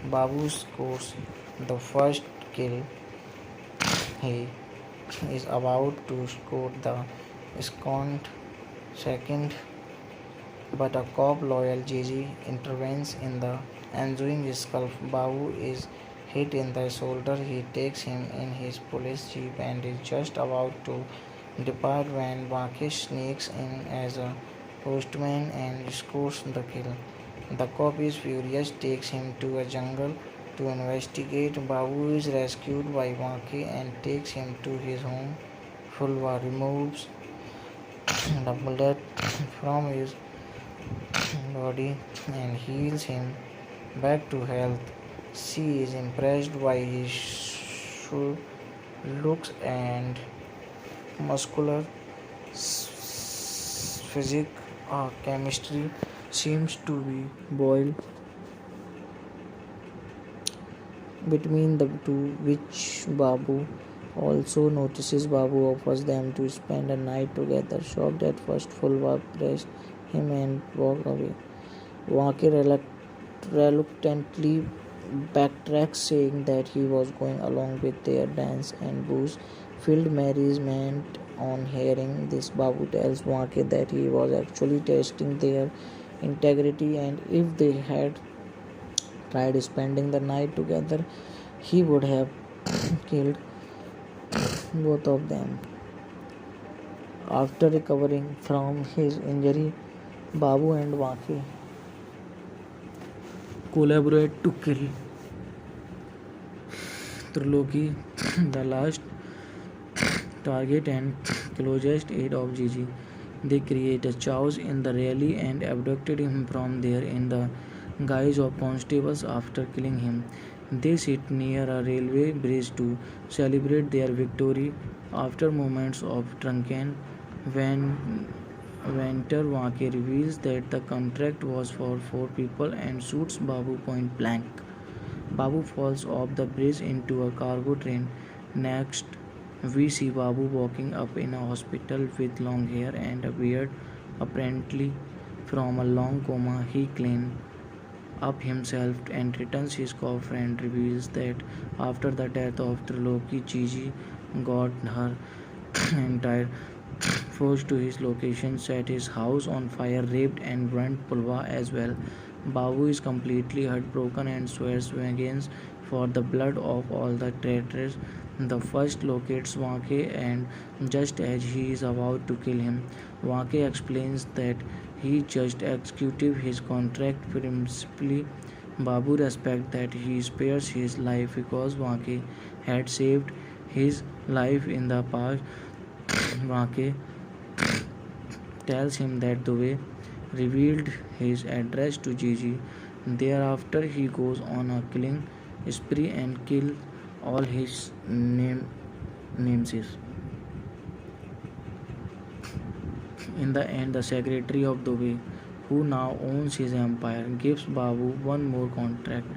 Babu scores the first kill. He is about to score the second, but a cop loyal Gigi intervenes in the ensuing scuffle. Babu is hit in the shoulder. He takes him in his police jeep and is just about to depart when Wake sneaks in as a postman and scores the kill. The cop is furious, takes him to a jungle to investigate. Babu is rescued by Wake and takes him to his home. Fulva removes the bullet from his body and heals him back to health. She is impressed by his looks and muscular physique. Chemistry seems to be boiled between the two, which Babu also notices. Babu offers them to spend a night together. Shocked at first, Fulva pressed him and walked away. Wake reluctantly backtracks, saying that he was going along with their dance and booze filled merriment On hearing this, Babu tells Wake that he was actually testing their integrity, and if they had tried spending the night together, he would have killed both of them. After recovering from his injury, Babu and Wake collaborate to kill Triloki, the last target and closest aide of Gigi. They create a chaos in the rally and abducted him from there in the guise of constables. After killing him, they sit near a railway bridge to celebrate their victory. After moments of drunken Venter Wake reveals that the contract was for 4 people and shoots Babu point blank. Babu falls off the bridge into a cargo train. Next, we see Babu walking up in a hospital with long hair and a beard. Apparently, from a long coma, he cleaned up himself and returns his coffer and reveals that after the death of Triloki, Gigi got her entire force to his location, set his house on fire, raped and burnt Pulwa as well. Babu is completely heartbroken and swears vengeance for the blood of all the traitors. The first locates Wake, and just as he is about to kill him, Wake explains that he just executed his contract principally. Babu respects that he spares his life because Wake had saved his life in the past. Wake tells him that the way revealed his address to Gigi. Thereafter, he goes on a killing spree and kills all his namesakes. In the end, the secretary of Dubey, who now owns his empire, gives Babu one more contract.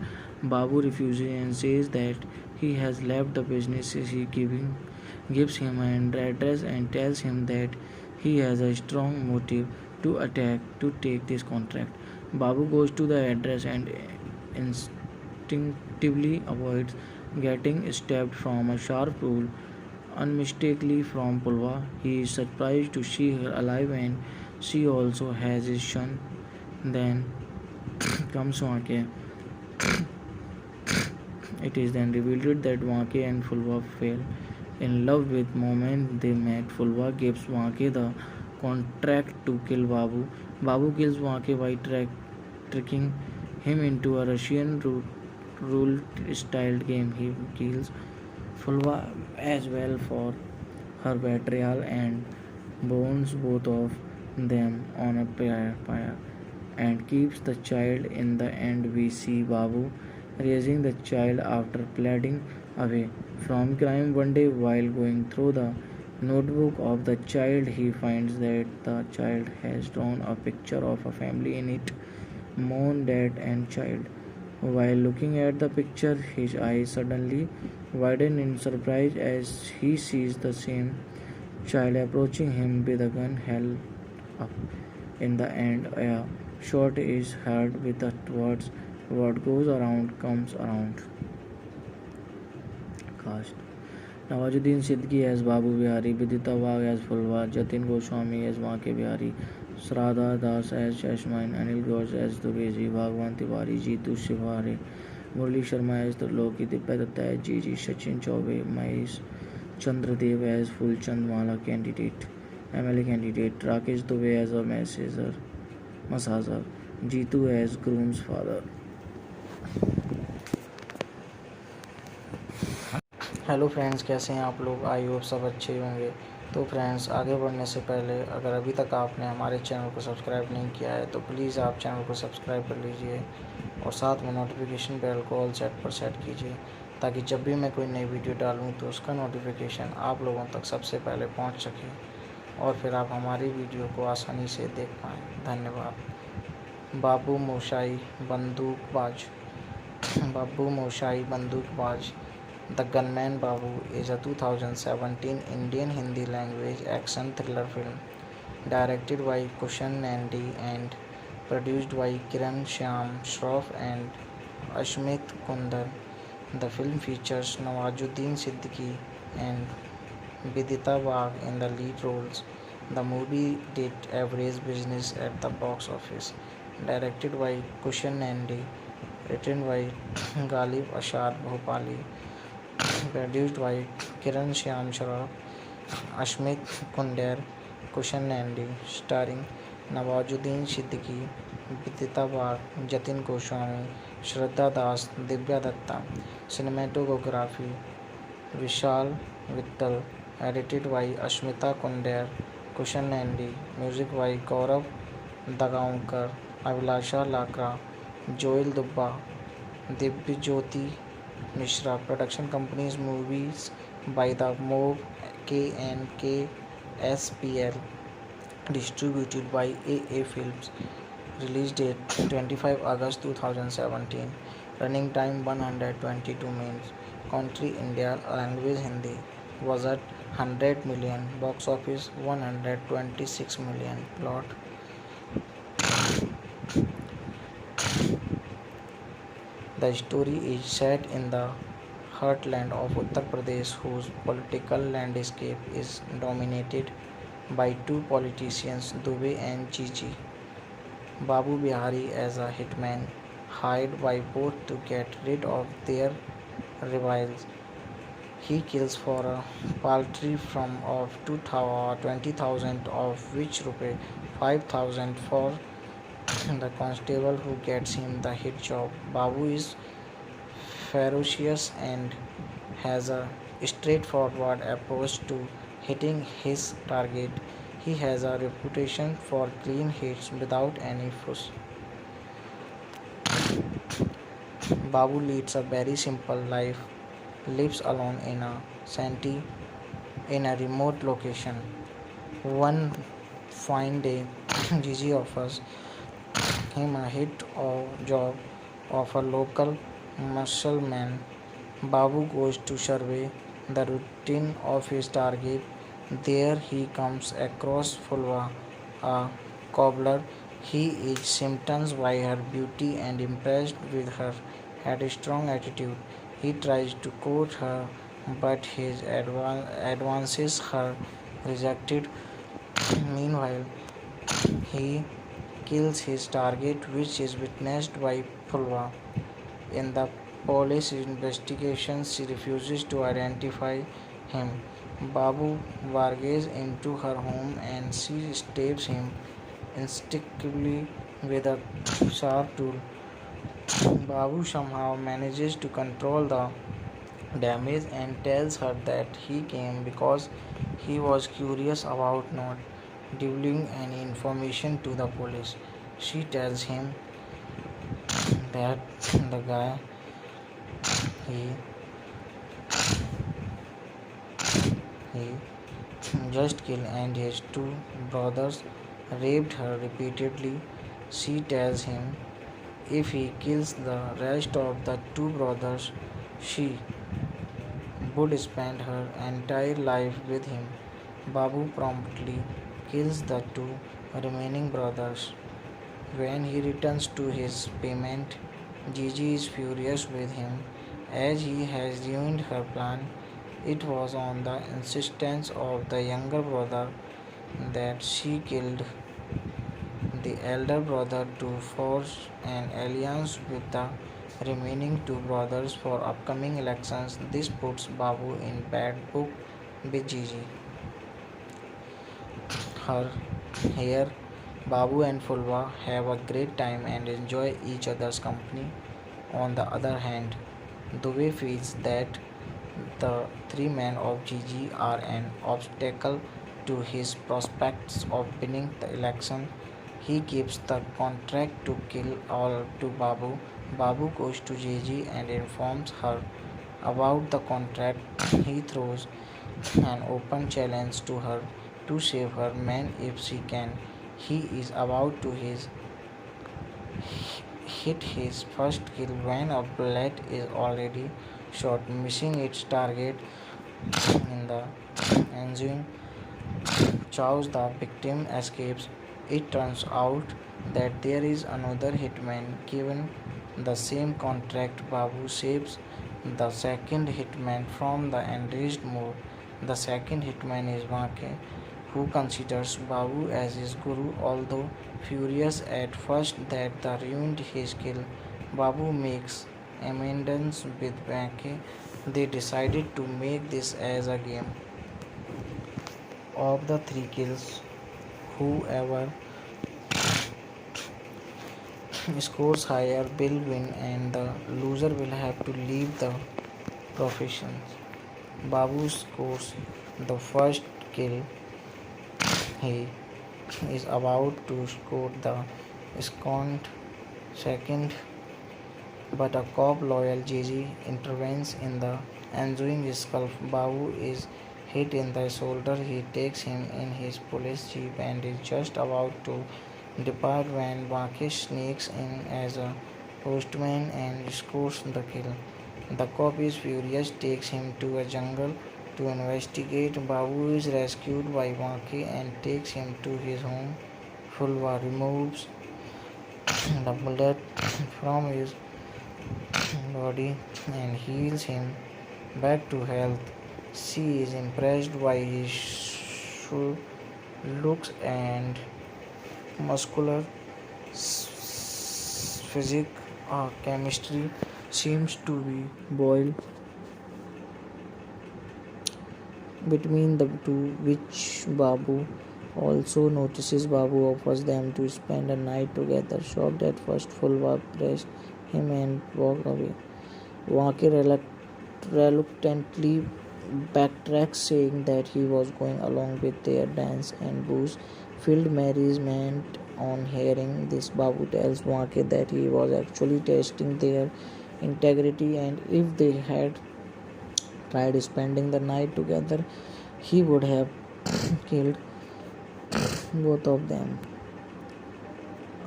Babu refuses and says that he has left the businesses. He gives him an address and tells him that he has a strong motive to take this contract. Babu goes to the address and instinctively avoids getting stabbed from a sharp tool. Unmistakably from Pulwa, he is surprised to see her alive and she also has his son. Then comes Wake. It is then revealed that Wake and Fulwa fell in love with moment they met. Fulwa gives Wake the contract to kill Babu. Babu kills Wake by tricking him into a Russian rule-styled game. He kills Fulwa as well for her betrayal and burns both of them on a pyre and keeps the child. In the end, we see Babu raising the child after pleading away from crime. One day, while going through the notebook of the child, he finds that the child has drawn a picture of a family in it, mom, dad, and child. While looking at the picture, his eyes suddenly widen in surprise as he sees the same child approaching him with a gun held up. In the end, a shot is heard with the words, "What goes around comes around." Cast: Nawazuddin Siddiqui as Babu Bihari, Vidita Wagh as Fulwa, Jatin Goswami as Wake Bihari, Shraddha Das as Jasmine, Anil Ghosh as Dubezi, Bhagwan Tiwari, Jeetu Shivare, Murli Sharma as Triloki, Divya Datta as Gigi, Sachin Chaube, Mahesh Chandra Dev as Fulchand Mala candidate, MLA candidate, Rakesh Dubey as a massager, Jeetu as groom's father. Hello friends, कैसे हैं आप लोग? I hope सब अच्छे ही होंगे। तो friends, आगे बढ़ने से पहले अगर अभी तक आपने हमारे चैनल को सब्सक्राइब नहीं किया है तो प्लीज़ आप चैनल को सब्सक्राइब कर लीजिए और साथ में नोटिफिकेशन बेल को ऑल सेट पर सेट कीजिए ताकि जब भी मैं कोई नई वीडियो डालूँ तो उसका नोटिफिकेशन आप लोगों तक सबसे पहले पहुंच सके और फिर आप हमारी वीडियो को आसानी से देख पाएँ। धन्यवाद। बाबू Moshai बंदूकबाज। Babu Moshai Bandukbaj. The Gunman Babu is a 2017 Indian Hindi language action thriller film directed by Kushan Nandi and produced by Kiran Shyam Shroff and Ashmit Kundar. The film features Nawazuddin Siddiqui and Vidita Wag in the lead roles. The movie did average business at the box office. Directed by Kushan Nandi, written by Galib Ashar Bhopali, produced by Kiran Shyam Sharaf, Ashmit Kunder, Kushan Nandi, starring Nawazuddin Siddiqui, Vidita Wag, Jatin Goswami, Shraddha Das, Divya Datta. Cinematography Vishal Vittal, edited by Ashmita Kunder, Kushan Nandi, music by Gaurav Dagaonkar, Abhilasha Lakra, Joel Dubba, Divyajyoti Mishra. Production companies movies by the MOV KNKSPL, distributed by AA Films. Release date 25 August 2017. Running time 122 minutes. Country India. Language Hindi. Budget 100 million. Box office 126 million. Plot. The story is set in the heartland of Uttar Pradesh, whose political landscape is dominated by two politicians, Dubey and Gigi. Babu Bihari as a hitman, hired by both to get rid of their rivals. He kills for a paltry sum of 20,000, of which Rs 5,000 for the constable who gets him the hit job. Babu is ferocious and has a straightforward approach to hitting his target. He has a reputation for clean hits without any fuss. Babu leads a very simple life, lives alone in a shanty in a remote location. One fine day, Gigi offers him a hit or job of a local muscle-man. Babu goes to survey the routine of his target. There he comes across Fulva, a cobbler. He is smitten by her beauty and impressed with her headstrong attitude. He tries to court her, but his advances are rejected. Meanwhile, he kills his target, which is witnessed by Fulva. In the police investigation, she refuses to identify him. Babu barges into her home and she stabs him instinctively with a sharp tool. Babu somehow manages to control the damage and tells her that he came because he was curious about not divulging any information to the police. She tells him that the guy he he just killed and his two brothers raped her repeatedly. She tells him if he kills the rest of the two brothers, she would spend her entire life with him. Babu promptly kills the two remaining brothers. When he returns to his payment, Gigi is furious with him as he has ruined her plan. It was on the insistence of the younger brother that she killed the elder brother to forge an alliance with the remaining two brothers for upcoming elections. This puts Babu in bad book with Gigi. Her here, Babu and Fulva have a great time and enjoy each other's company. On the other hand, Dubey feels that the three men of Gigi are an obstacle to his prospects of winning the election. He gives the contract to kill all to Babu. Babu goes to Gigi and informs her about the contract. He throws an open challenge to her to save her men if she can. He is about to hit his first kill when a bullet is already shot, missing its target. In the ensuing chaos, the victim escapes. It turns out that there is another hitman given the same contract. Babu saves the second hitman from the enraged mob. The second hitman is Wake, who considers Babu as his guru, although furious at first that the ruined his kill. Babu makes amends with Wake. They decided to make this as a game. Of the three kills, whoever scores higher will win and the loser will have to leave the profession. Babu scores the first kill. He is about to score the second, but a cop loyal Gigi intervenes in the ensuing scuffle. Babu is hit in the shoulder. He takes him in his police jeep and is just about to depart when Wake sneaks in as a postman and scores the kill. The cop is furious, takes him to a jungle to investigate. Babu is rescued by Wake and takes him to his home. Fulva removes the bullet from his body and heals him back to health. She is impressed by his looks and muscular physique. Chemistry seems to be boiled between the two, which Babu also notices. Babu offers them to spend a night together. Shocked at first, Fulva pressed him and walked away. Wake reluctantly backtracks, saying that he was going along with their dance and booze. Filled merriment on hearing this, Babu tells Wake that he was actually testing their integrity, and if they had tried spending the night together, he would have killed both of them.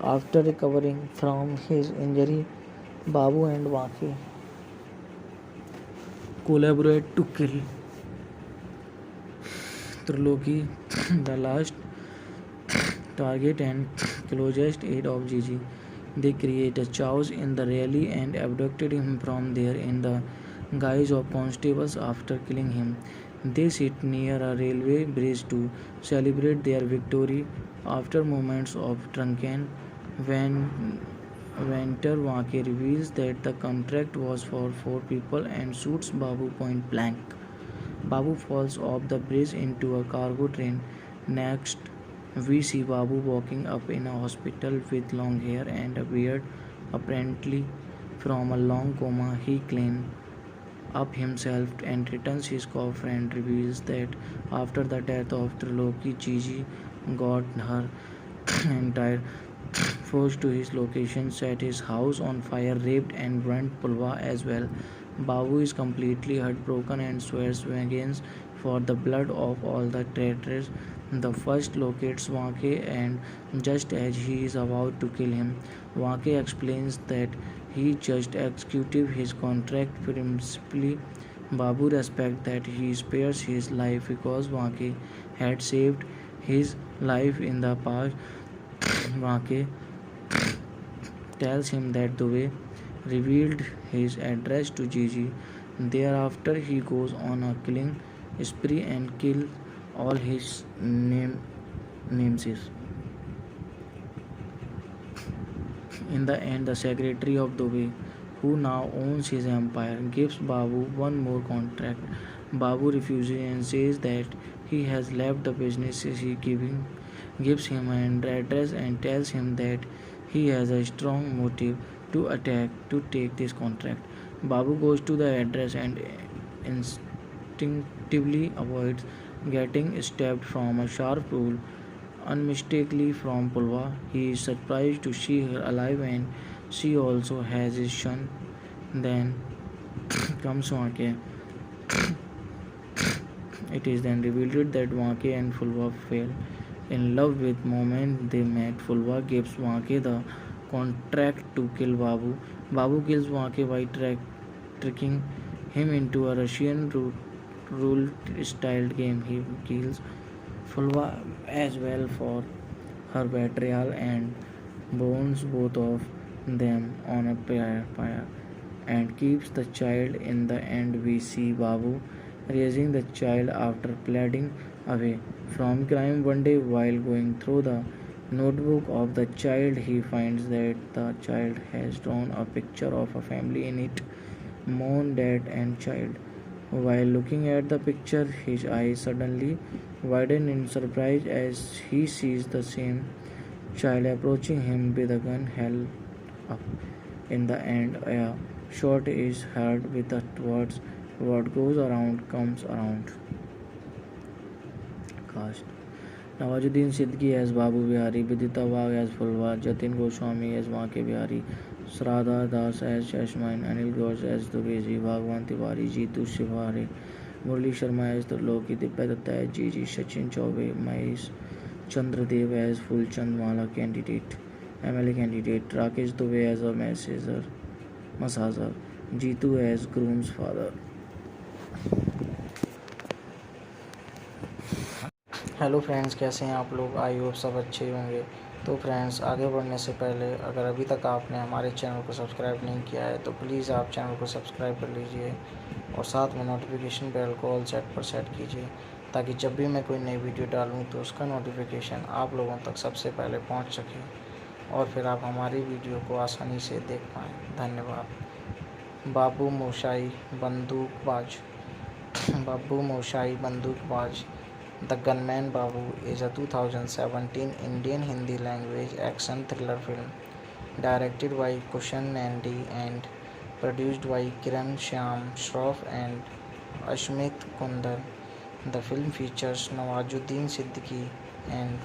After recovering from his injury, Babu and Wake collaborate to kill Triloki, the last target and closest aide of Gigi. They create a chaos in the rally and abducted him from there in the guise of constables. After killing him, they sit near a railway bridge to celebrate their victory. After moments of drunken Venter, Wake reveals that the contract was for 4 people and shoots Babu point blank. Babu falls off the bridge into a cargo train. Next, we see Babu walking up in a hospital with long hair and a beard, apparently from a long coma. He cleans up himself and returns his coffer and reveals that after the death of Triloki, Gigi got her entire force to his location, set his house on fire, raped and burnt Pulva as well. Babu is completely heartbroken and swears vengeance for the blood of all the traitors. The first locates Wake, and just as he is about to kill him, Wake explains that he just executed his contract principally. Babu respects that he spares his life because Wake had saved his life in the past. Wake tells him that the way revealed his address to Gigi. Thereafter, he goes on a killing spree and kills all his namesakes. In the end, the secretary of Dubey, who now owns his empire, gives Babu one more contract. Babu refuses and says that he has left the business. He gives him an address and tells him that he has a strong motive to take this contract. Babu goes to the address and instinctively avoids getting stabbed from a sharp tool. Unmistakably from Pulva, he is surprised to see her alive and she also has his son. Then comes Wake. It is then revealed that Wake and Fulva fell in love with moment they met. Fulva gives Wake the contract to kill Babu. Babu kills Wake by tricking him into a Russian rule-styled game. He kills Fulva as well for her betrayal and burns both of them on a pyre and keeps the child. In the end, we see Babu raising the child after pleading away from crime. One day, while going through the notebook of the child, he finds that the child has drawn a picture of a family in it, mom, dad, and child. While looking at the picture, his eyes suddenly widen in surprise as he sees the same child approaching him with a gun held up. In the end, a shot is heard with the words, "What goes around comes around." Cast: Nawazuddin Siddiqui as Babu Bihari, Vidita Wagh as Fulwa, Jatin Goswami as Vanke Bihari, Shraddha Das as Jasmine, Anil Ghosh as Dubezi, Bhagwan Tiwari, Jeetu Shivare, Murli Sharma as Loki, Divya Datta as Gigi, Sachin Chaube, Mahesh Chandra Dev as Fulchand Mala candidate, MLA candidate, Rakesh Dubey as a massager, Jeetu as groom's father. Hello friends, कैसे हैं आप लोग? I hope सब अच्छे ही होंगे। तो friends, आगे बढ़ने से पहले अगर अभी तक आपने हमारे चैनल को सब्सक्राइब नहीं किया है तो प्लीज़ आप चैनल को सब्सक्राइब कर लीजिए और साथ में नोटिफिकेशन बेल को ऑल सेट पर सेट कीजिए, ताकि जब भी मैं कोई नई वीडियो डालूँ तो उसका नोटिफिकेशन आप लोगों तक सबसे पहले पहुँच सके और फिर आप हमारी वीडियो को आसानी से देख पाएँ। धन्यवाद। बाबू मोशाई बंदूकबाज। बाबू Moshai बंदूकबाज The Gunman Babu is a 2017 Indian Hindi language action thriller film directed by Kushan Nandi and produced by Kiran Shyam Shroff and Ashmit Kundar. The film features Nawazuddin Siddiqui and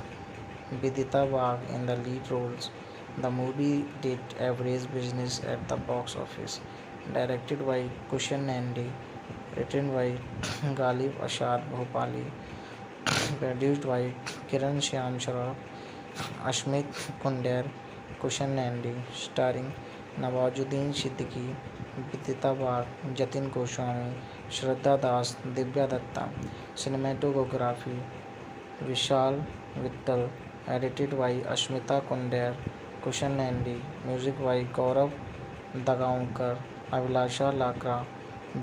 Vidita Wagh in the lead roles. The movie did average business at the box office. Directed by Kushan Nandi, written by Ghalib Ashar Bhopali, produced by Kiran Shyam Shroff, Ashmit Kundar, Kushan Nandi, starring Nawazuddin Siddiqui, Vidita Wagh, Jatin Goswami, Shraddha Das, Divya Datta. Cinematography Vishal Vittal, edited by Ashmita Kundar, Kushan Nandi, music by Gaurav Dagaonkar, Abhilasha Lakra,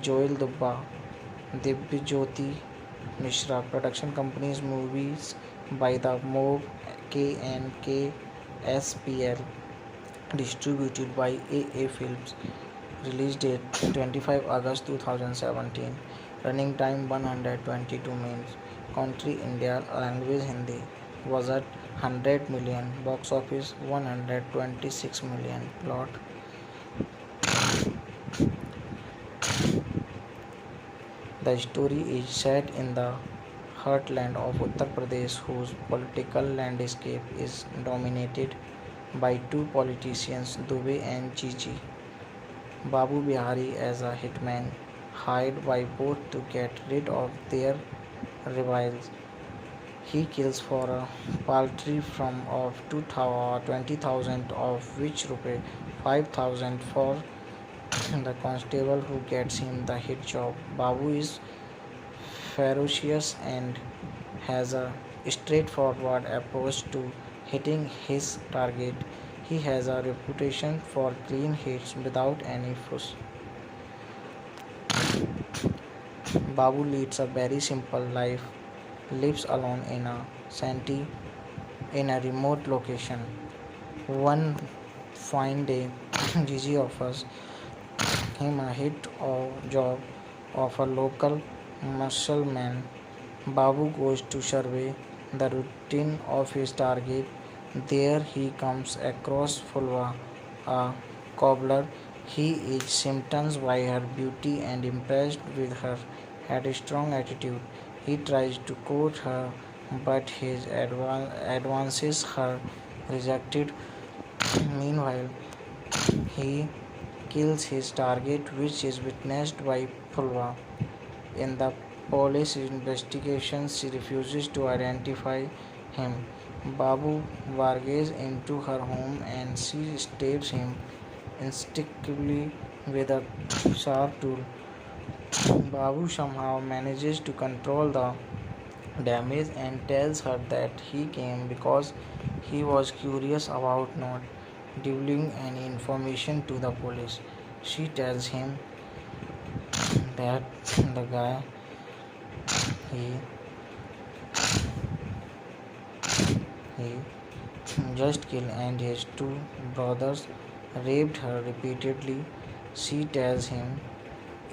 Joel Dubba, Divyajyoti Mishra. Production companies movies by the Moog KNK SPL, distributed by AA Films. Release date 25 August 2017. Running time 122 minutes. Country India. Language Hindi. Budget 100 million. Box office 126 million. Plot. The story is set in the heartland of Uttar Pradesh, whose political landscape is dominated by two politicians, Dubey and Gigi. Babu Bihari as a hitman, hired by both to get rid of their rivals. He kills for a paltry sum of 20,000, of which Rs 5,000 for the constable who gets him the hit job. Babu is ferocious and has a straightforward approach to hitting his target. He has a reputation for clean hits without any fuss. Babu leads a very simple life, lives alone in a remote location. One fine day, Gigi offers him a hit job of a local muscle-man. Babu goes to survey the routine of his target. There he comes across Fulwa, a cobbler. He is smitten by her beauty and impressed with her headstrong attitude. He tries to court her, but his advances are rejected. Meanwhile, he kills his target, which is witnessed by Fulwa. In the police investigation, she refuses to identify him. Babu barges into her home and she stabs him instinctively with a sharp tool. Babu somehow manages to control the damage and tells her that he came because he was curious about not divulging any information to the police. She tells him that the guy he he just killed and his two brothers raped her repeatedly. She tells him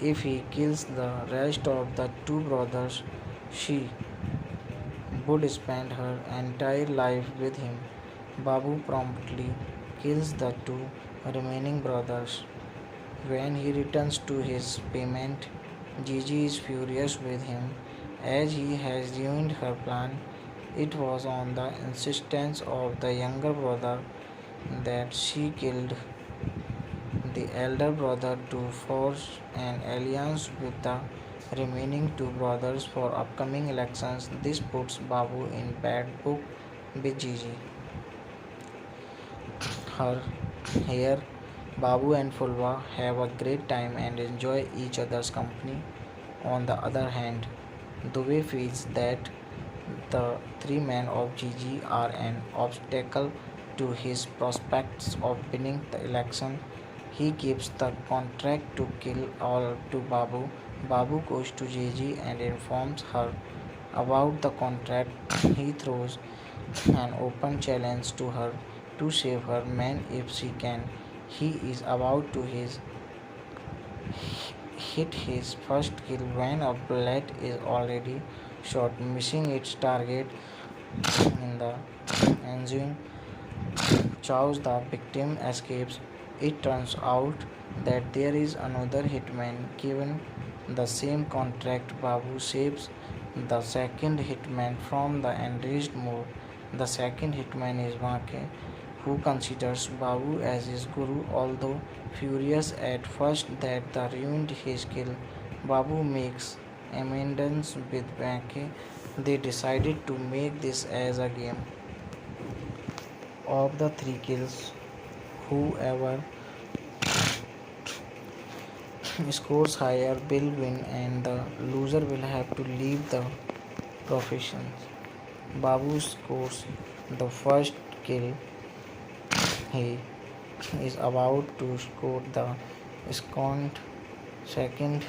if he kills the rest of the two brothers, she would spend her entire life with him. Babu promptly kills the two remaining brothers. When he returns to his payment, Gigi is furious with him as he has ruined her plan. It was on the insistence of the younger brother that she killed the elder brother to forge an alliance with the remaining two brothers for upcoming elections. This puts Babu in bad book with Gigi. Her here, Babu and Fulva have a great time and enjoy each other's company. On the other hand, Dubey feels that the three men of Gigi are an obstacle to his prospects of winning the election. He gives the contract to kill all to Babu. Babu goes to Gigi and informs her about the contract. He throws an open challenge to her to save her men if she can. He is about to hit his first kill when a bullet is already shot, missing its target. In the ensuing chaos, the victim escapes. It turns out that there is another hitman given the same contract. Babu saves the second hitman from the enraged mood. The second hitman is Wake, who considers Babu as his guru, although furious at first that the ruined his kill. Babu makes amends with Wake. They decided to make this as a game. Of the three kills, whoever scores higher will win and the loser will have to leave the profession. Babu scores the first kill. He is about to score the second, second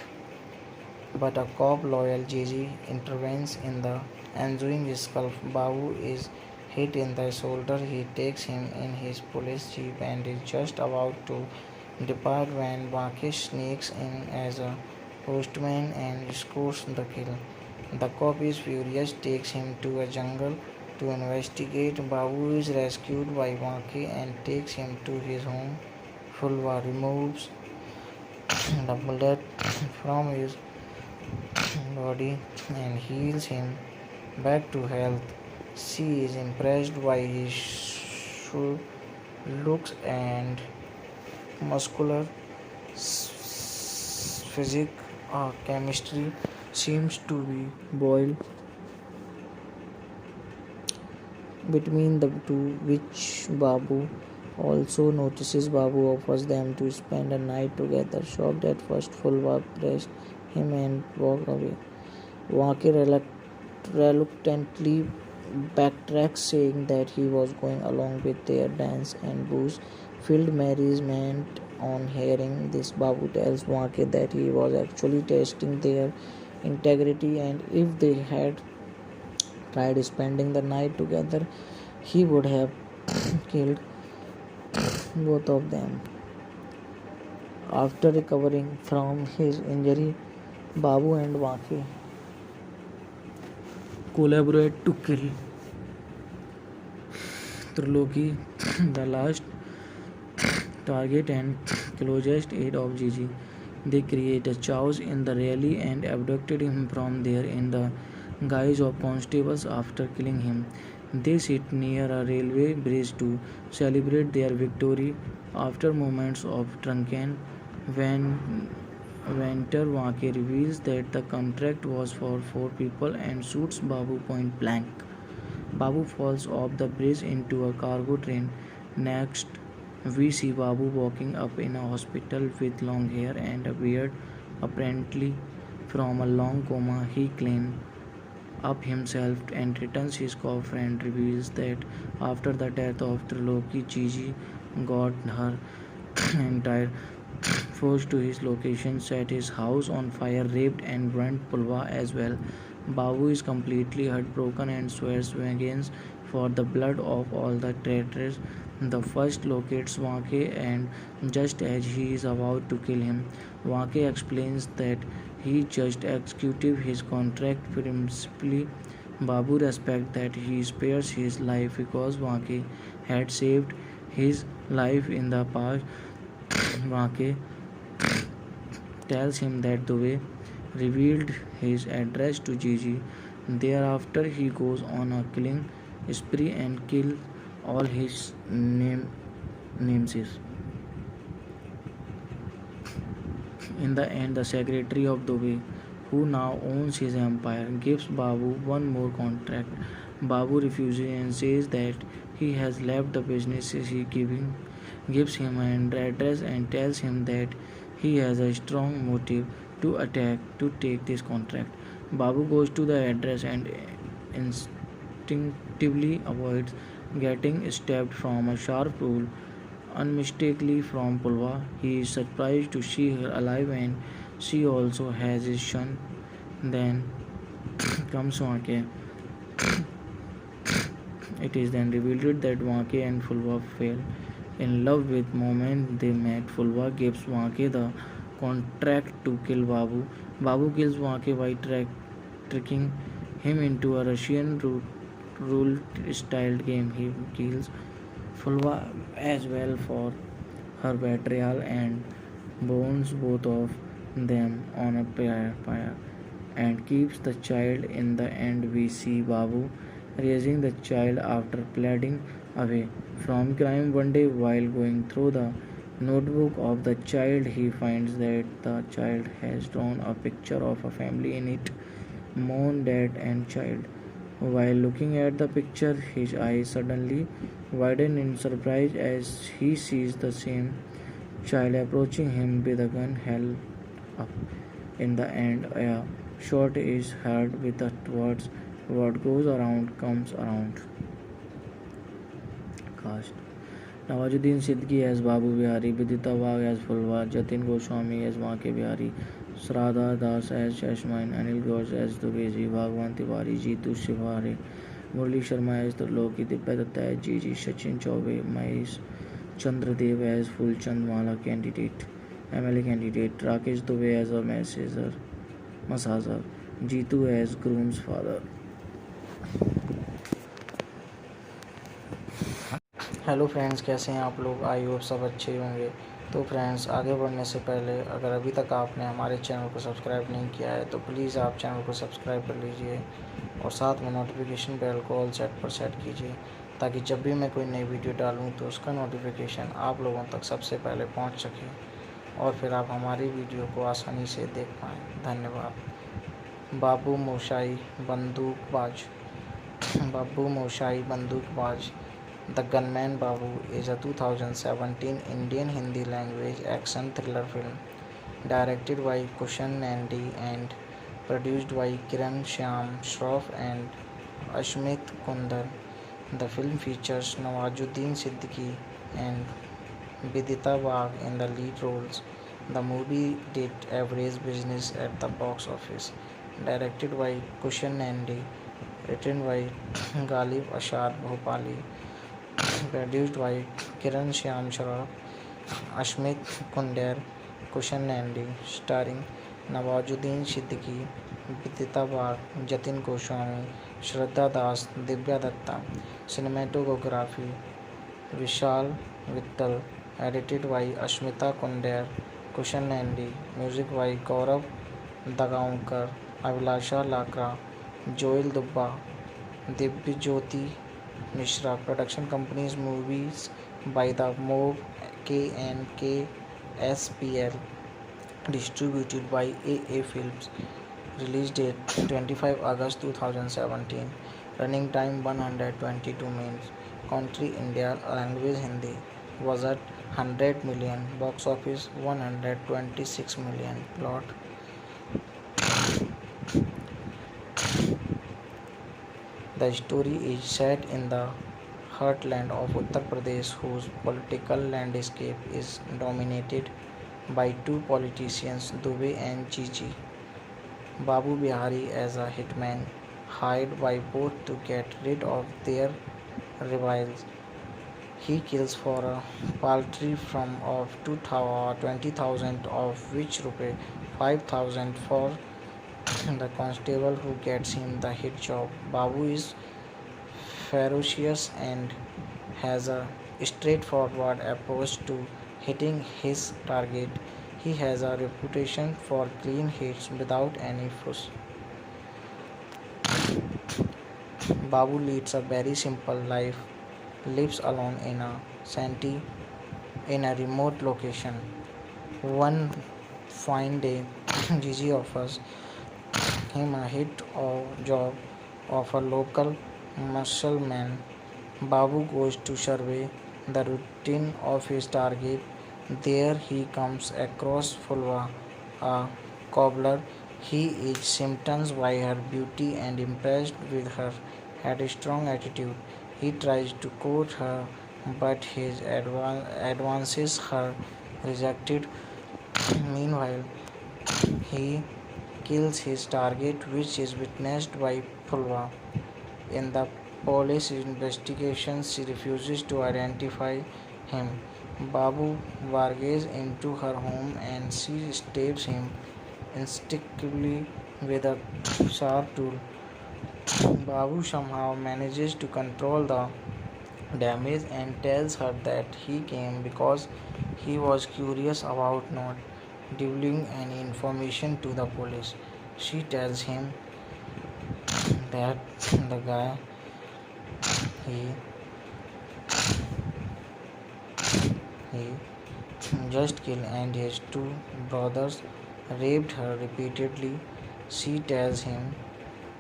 but a cop loyal Gigi intervenes in the ensuing scuffle. Babu is hit in the shoulder. He takes him in his police jeep and is just about to depart when Wake sneaks in as a postman and scores the kill. The cop is furious, takes him to a jungle to investigate. Babu is rescued by Wake and takes him to his home. Fulva removes the bullet from his body and heals him back to health. She is impressed by his looks and muscular physique. Chemistry seems to be boiled between the two, which Babu also notices. Babu offers them to spend a night together. Shocked at first, Fulva pressed him and walked away. Wake reluctantly backtracks, saying that he was going along with their dance and booze. Filled merriment on hearing this, Babu tells Wake that he was actually testing their integrity and if they had tried spending the night together, he would have killed both of them. After recovering from his injury, Babu and Wake collaborate to kill Triloki, the last target and closest aide of Gigi. They create a chaos in the rally and abducted him from there in the guise of constables. After killing him, they sit near a railway bridge to celebrate their victory. After moments of drunken Venter, Wake reveals that the contract was for 4 people and shoots Babu point blank. Babu falls off the bridge into a cargo train. Next, we see Babu walking up in a hospital with long hair and a beard. Apparently, from a long coma, he cleaned up himself and returns his coffer and reveals that after the death of Triloki, Gigi got her entire force to his location, set his house on fire, raped and burnt Pulva as well. Babu is completely heartbroken and swears vengeance for the blood of all the traitors. The first locates Wake, and just as he is about to kill him, Wake explains that he just executed his contract principally. Babu respects that he spares his life because Wake had saved his life in the past. Wake tells him that Dubey revealed his address to Gigi. Thereafter, he goes on a killing spree and kills all his namesakes. In the end, the secretary of Dubey, who now owns his empire, gives Babu one more contract. Babu refuses and says that he has left the business. He gives him an address and tells him that he has a strong motive to take this contract. Babu goes to the address and instinctively avoids getting stabbed from a sharp tool. Unmistakably from Pulwa, he is surprised to see her alive and she also has his son. Then comes Wake. It is then revealed that Wake and Fulwa fell in love with moment they met. Fulwa gives Wake the contract to kill Babu. Babu kills Wake by tricking him into a Russian rule-styled game. He kills Fulwa as well for her betrayal and burns both of them on a pyre and keeps the child. In the end, we see Babu raising the child after pleading away from crime. One day, while going through the notebook of the child, he finds that the child has drawn a picture of a family in it, mom, dad, and child. While looking at the picture, his eyes suddenly widen in surprise as he sees the same child approaching him with a gun held up. In the end, a shot is heard with the words, "What goes around comes around." Cast: Nawazuddin Siddiqui as Babu Bihari, Vidita Wagh as Fulwa, Jatin Goswami as Wake Bihari, Shraddha Das as Yasmin, Anil Ghosh as Dubeji, Bhagwan Tiwari, Jeetu Shivare, Murli Sharma as Loki, Divya Datta as Gigi, Sachin Chaube, Mahesh Chandradev as Fulchand Mala candidate, MLA candidate, Rakesh Dubey as a massager, Jeetu as groom's father. Hello friends, कैसे हैं आप लोग? I hope सब अच्छे होंगे। तो friends, आगे बढ़ने से पहले अगर अभी तक आपने हमारे चैनल को सब्सक्राइब नहीं किया है तो प्लीज़ आप चैनल को सब्सक्राइब कर लीजिए और साथ में नोटिफिकेशन बेल को ऑल सेट पर सेट कीजिए ताकि जब भी मैं कोई नई वीडियो डालूं तो उसका नोटिफिकेशन आप लोगों तक सबसे पहले पहुंच सके और फिर आप हमारी वीडियो को आसानी से देख पाएँ। धन्यवाद। बाबू मोशाई बंदूकबाज। बाबू Moshai बंदूकबाज The Gunman Babu is a 2017 Indian Hindi language action thriller film directed by Kushan Nandi and produced by Kiran Shyam Shroff and Ashmit Kundar. The film features Nawazuddin Siddiqui and Vidita Wagh in the lead roles. The movie did average business at the box office. Directed by Kushan Nandi, written by Ghalib Ashad Bhopali, produced by Kiran Shyam Shroff, Ashmit Kundar, Kushan Nandi, starring Nawazuddin Siddiqui, Vidita Wagh, Jatin Goswami, Shraddha Das, Divya Datta. Cinematography Vishal Vittal, edited by Ashmita Kundar, Kushan Nandi, music by Gaurav Dagaonkar, Abhilasha Lakra, Joel Dubba, Divyajyoti Mishra. Production companies movies by the Move KNK SPL, distributed by AA Films. Release date 25 August 2017. Running time 122 minutes. Country India. Language Hindi. Budget 100 million. Box office 126 million. Plot: the story is set in the heartland of Uttar Pradesh, whose political landscape is dominated by two politicians, Dubey and Gigi. Babu Bihari as a hitman, hired by both to get rid of their rivals. He kills for a paltry sum of 20,000, of which rupees 5,000 for the constable who gets him the hit job. Babu is ferocious and has a straightforward approach to hitting his target. He has a reputation for clean hits without any fuss. Babu leads a very simple life, lives alone in a shanty in a remote location. One fine day, Gigi offers him a hit or job of a local muscle-man. Babu goes to survey the routine of his target. There he comes across Fulva, a cobbler. He is smitten by her beauty and impressed with her had a strong attitude. He tries to court her, but his advances are rejected. Meanwhile, he kills his target, which is witnessed by Fulva. In the police investigation, she refuses to identify him. Babu barges into her home and she stabs him instinctively with a sharp tool. Babu somehow manages to control the damage and tells her that he came because he was curious about not divulging any information to the police. She tells him that the guy he he just killed and his two brothers raped her repeatedly. She tells him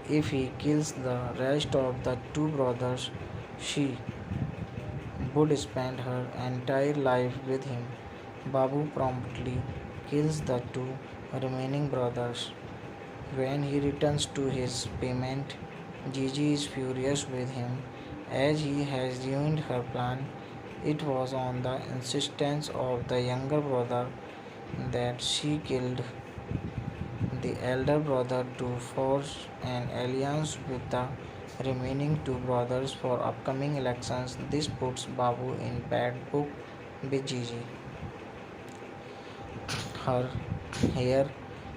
if he kills the rest of the two brothers, she would spend her entire life with him. Babu promptly kills the two remaining brothers. When he returns to his payment, Gigi is furious with him as he has ruined her plan. It was on the insistence of the younger brother that she killed the elder brother to forge an alliance with the remaining two brothers for upcoming elections. This puts Babu in bad book with Gigi. Her here,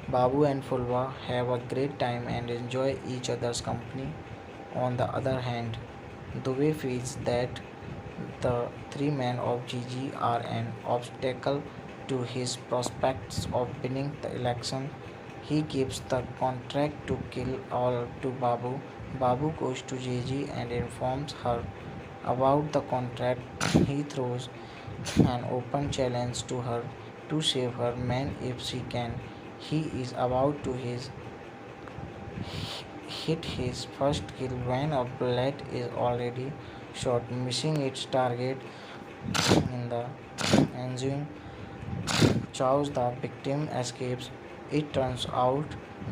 Babu and Fulva have a great time and enjoy each other's company. On the other hand, Dubey feels that the three men of Gigi are an obstacle to his prospects of winning the election. He gives the contract to kill all to Babu. Babu goes to Gigi and informs her about the contract. He throws an open challenge to her to save her men if she can. He is about to hit his first kill when a bullet is already shot, missing its target. In the ensuing chaos, the victim escapes. It turns out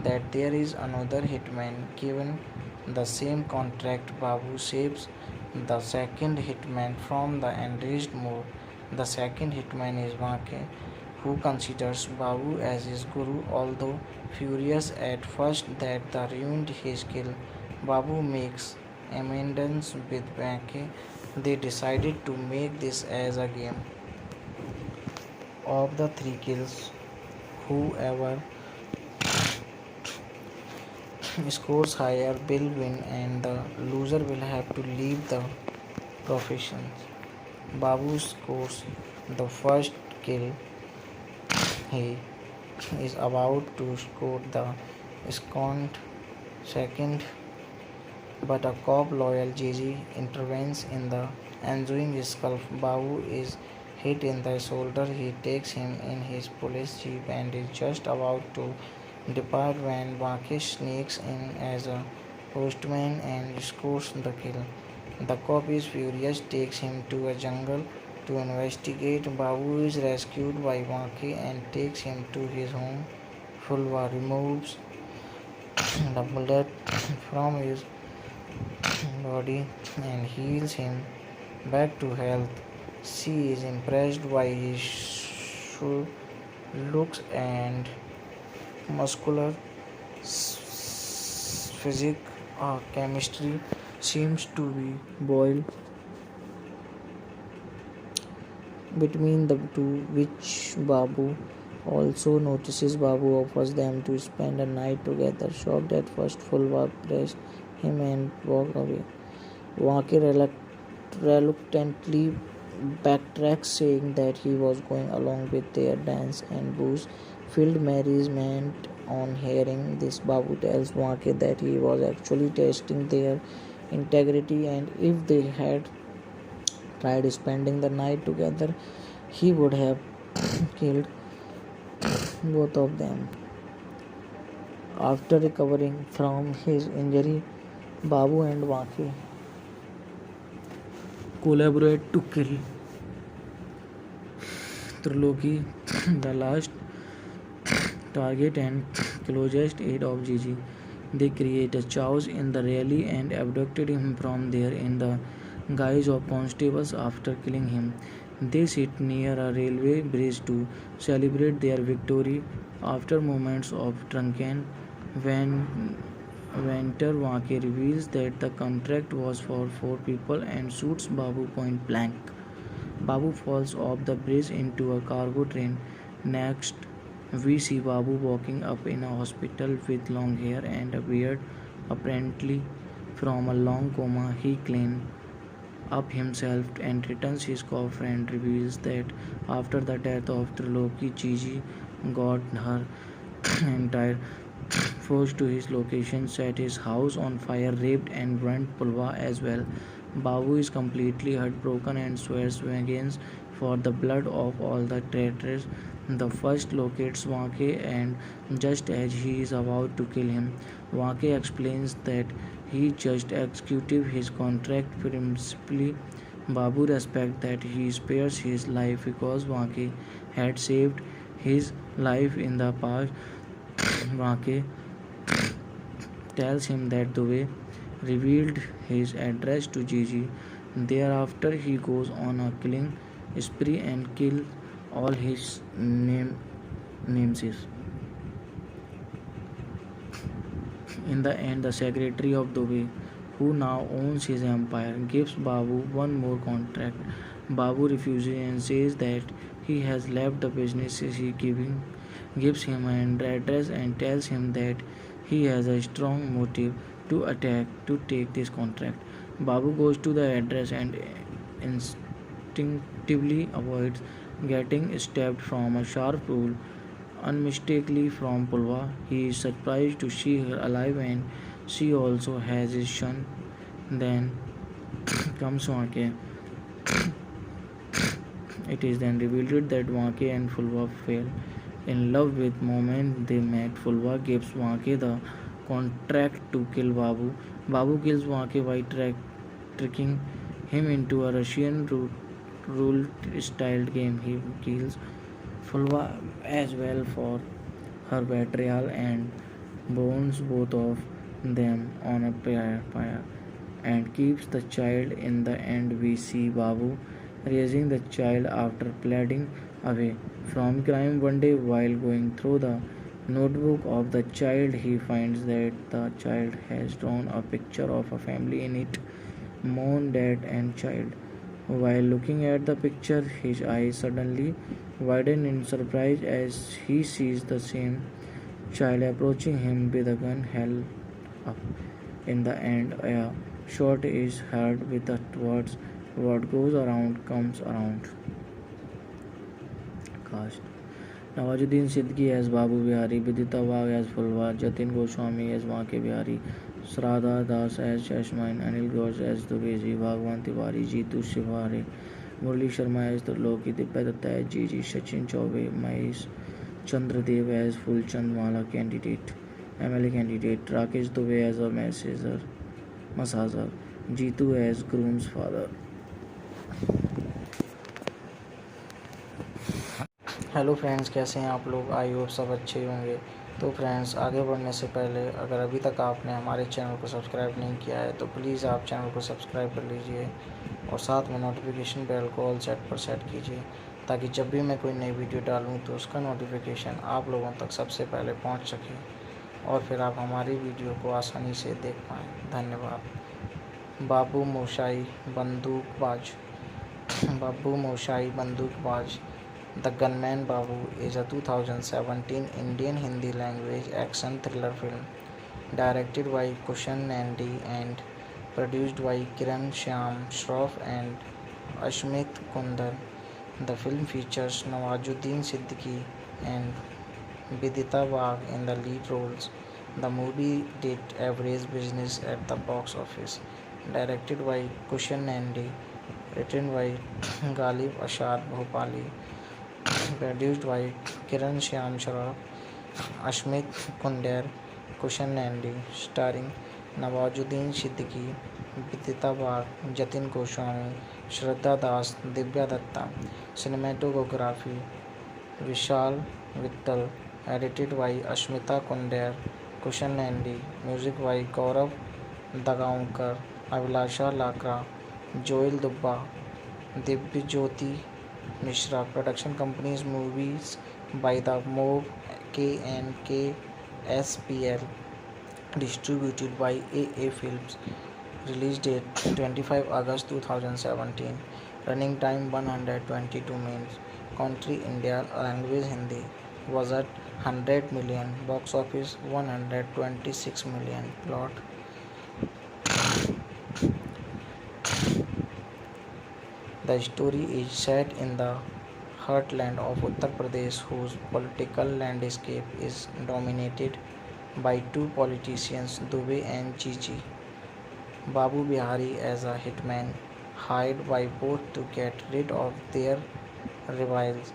that there is another hitman given the same contract. Babu saves the second hitman from the enraged mob. The second hitman is Wake, who considers Babu as his guru. Although furious at first that the ruined his kill, Babu makes amends with Wake. They decided to make this as a game. Of the three kills, whoever scores higher will win and the loser will have to leave the profession. Babu scores the first kill. He is about to score the second, second, but a cop loyal Gigi intervenes in the ensuing scuffle. Babu is hit in the shoulder. He takes him in his police jeep and is just about to depart when Wake sneaks in as a postman and scores the kill. The cop is furious, takes him to a jungle to investigate. Babu is rescued by Wake and takes him to his home. Fulva removes the bullet from his body and heals him back to health. She is impressed by his looks and muscular physics or chemistry seems to be boiled between the two, which Babu also notices. Babu offers them to spend a night together. Shocked at first, Fulwa pressed him and walked away. Wake reluctantly backtracks, saying that he was going along with their dance and booze. Filled merriment on hearing this, Babu tells Wake that he was actually testing their integrity, and if they had tried spending the night together, he would have killed both of them. After recovering from his injury, Babu and Wake collaborate to kill Triloki, the last target and closest aide of Gigi. They create a chaos in the rally and abducted him from there in the guise of constables. After killing him, they sit near a railway bridge to celebrate their victory. After moments of drunken Venter, Wake reveals that the contract was for 4 people and shoots Babu point blank. Babu falls off the bridge into a cargo train. Next, we see Babu walking up in a hospital with long hair and a beard. Apparently, from a long coma, he cleaned up himself and returns his coffer and reveals that after the death of Triloki, Gigi got her entire force to his location, set his house on fire, raped and burnt Pulwa as well. Babu is completely heartbroken and swears vengeance for the blood of all the traitors. The first locates Wake, and just as he is about to kill him, Wake explains that he just executed his contract principally. Babu respects that he spares his life because Wake had saved his life in the past. Wake tells him that the way revealed his address to Gigi. Thereafter, he goes on a killing spree and kills all his namesakes. In the end, the secretary of Dubey, who now owns his empire, gives Babu one more contract. Babu refuses and says that he has left the businesses. He gives him an address and tells him that he has a strong motive to take this contract. Babu goes to the address and instinctively avoids getting stabbed from a sharp tool. Unmistakably from Pulwa, he is surprised to see her alive and she also has his son. Then comes Wake. It is then revealed that Wake and Fulwa fell in love with the moment they met. Fulwa gives Wake the contract to kill Babu. Babu kills Wake by tricking him into a Russian rule-styled game. He kills Fulwa as well for her betrayal and burns both of them on a pyre and keeps the child. In the end, we see Babu raising the child after pleading away from crime. One day, while going through the notebook of the child, he finds that the child has drawn a picture of a family in it, mom, dad, and child. While looking at the picture, his eyes suddenly widen in surprise as he sees the same child approaching him with a gun held up. In the end, a shot is heard with the words, "What goes around comes around." Cast: Nawazuddin Siddiqui as Babu Bihari, Vidita Wagh as Fulwa, Jatin Goswami as Wake Bihari, Shraddha Das as Jasmine, Anil Ghosh as Dubezi, Bhagwan Tiwari, Jeetu Shivare, Murli Sharma as Triloki, Divya Datta as Gigi, Sachin Chaube, Mahesh Chandra Dev as Fulchand Mala candidate, MLA candidate, Rakesh Dubey as a massager, Jeetu as groom's father. Hello friends, कैसे हैं आप लोग? I hope सब अच्छे होंगे। तो friends, आगे बढ़ने से पहले अगर अभी तक आपने हमारे चैनल को सब्सक्राइब नहीं किया है तो प्लीज़ आप चैनल को सब्सक्राइब कर लीजिए और साथ में नोटिफिकेशन बेल को ऑल सेट पर सेट कीजिए ताकि जब भी मैं कोई नई वीडियो डालूँ तो उसका नोटिफिकेशन आप लोगों तक सबसे पहले पहुंच सके। और फिर आप हमारी वीडियो को आसानी से देख पाएँ। धन्यवाद। बाबू Moshai बंदूकबाज। Babu Moshai Bandukbaj. The Gunman Babu is a 2017 Indian Hindi language action thriller film directed by Kushan Nandi and produced by Kiran Shyam Shroff and Ashmit Kundar. The film features Nawazuddin Siddiqui and Vidita Wag in the lead roles. The movie did average business at the box office. Directed by Kushan Nandi, written by Ghalib Ashad Bhopali, produced by Kiran Shyam Shroff, Ashmit Kunder, Kushan Nandi, starring Nawazuddin Siddiqui, Vidita Wag, Jatin Goswami, Shraddha Das, Divya Datta. Cinematography Vishal Vittal, edited by Ashmita Kunder, Kushan Nandi, music by Gaurav Dagaonkar, Abhilasha Lakra, Joel Dubba, Divyajyoti Mishra. Production companies movies by the Mob KNKSPL, distributed by AA Films. Release date 25 August 2017. Running time 122 minutes. Country India. Language Hindi. Budget 100 million. Box office 126 million. Plot. The story is set in the heartland of Uttar Pradesh, whose political landscape is dominated by two politicians, Dubey and Gigi. Babu Bihari as a hitman, hired by both to get rid of their rivals.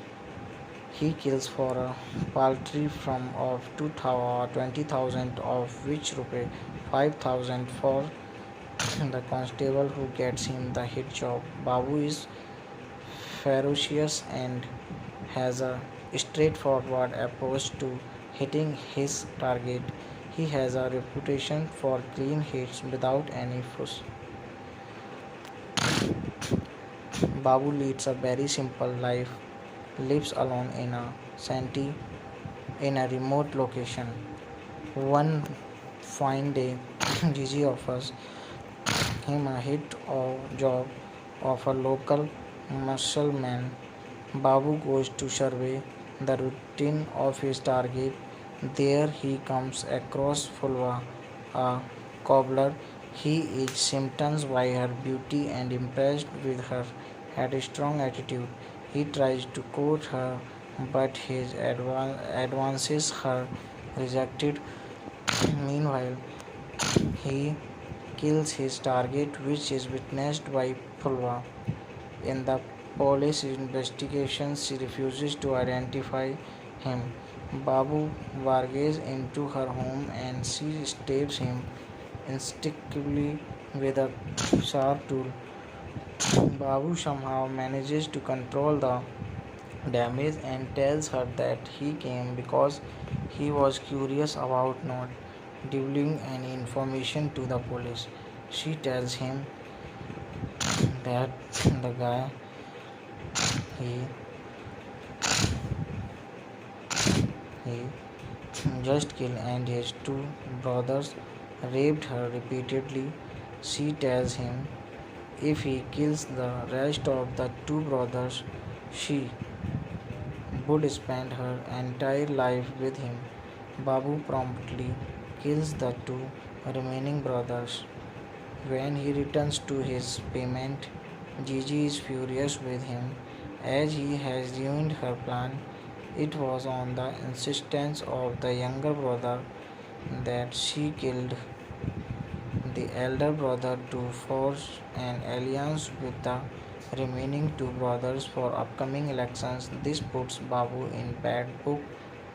He kills for a paltry sum of 20,000, of which rupees 5,000 for the constable who gets him the hit job. Babu is ferocious and has a straightforward approach to hitting his target. He has a reputation for clean hits without any fuss. Babu leads a very simple life, lives alone in a remote location. One fine day, Gigi offers him a job of a local muscle-man. Babu goes to survey the routine of his target. There he comes across Fulwa, a cobbler. He is smitten by her beauty and impressed with her headstrong attitude. He tries to court her, but his advances are rejected. Meanwhile, he kills his target, which is witnessed by Fulwa. In the police investigation, she refuses to identify him. Babu barges into her home and she stabs him instinctively with a sharp tool. Babu somehow manages to control the damage and tells her that he came because he was curious about not divulging any information to the police. She tells him that the guy he he just killed and his two brothers raped her repeatedly. She tells him if he kills the rest of the two brothers, she would spend her entire life with him. Babu promptly kills the two remaining brothers. When he returns to his payment, Gigi is furious with him as he has ruined her plan. It was on the insistence of the younger brother that she killed the elder brother to forge an alliance with the remaining two brothers for upcoming elections. This puts Babu in bad book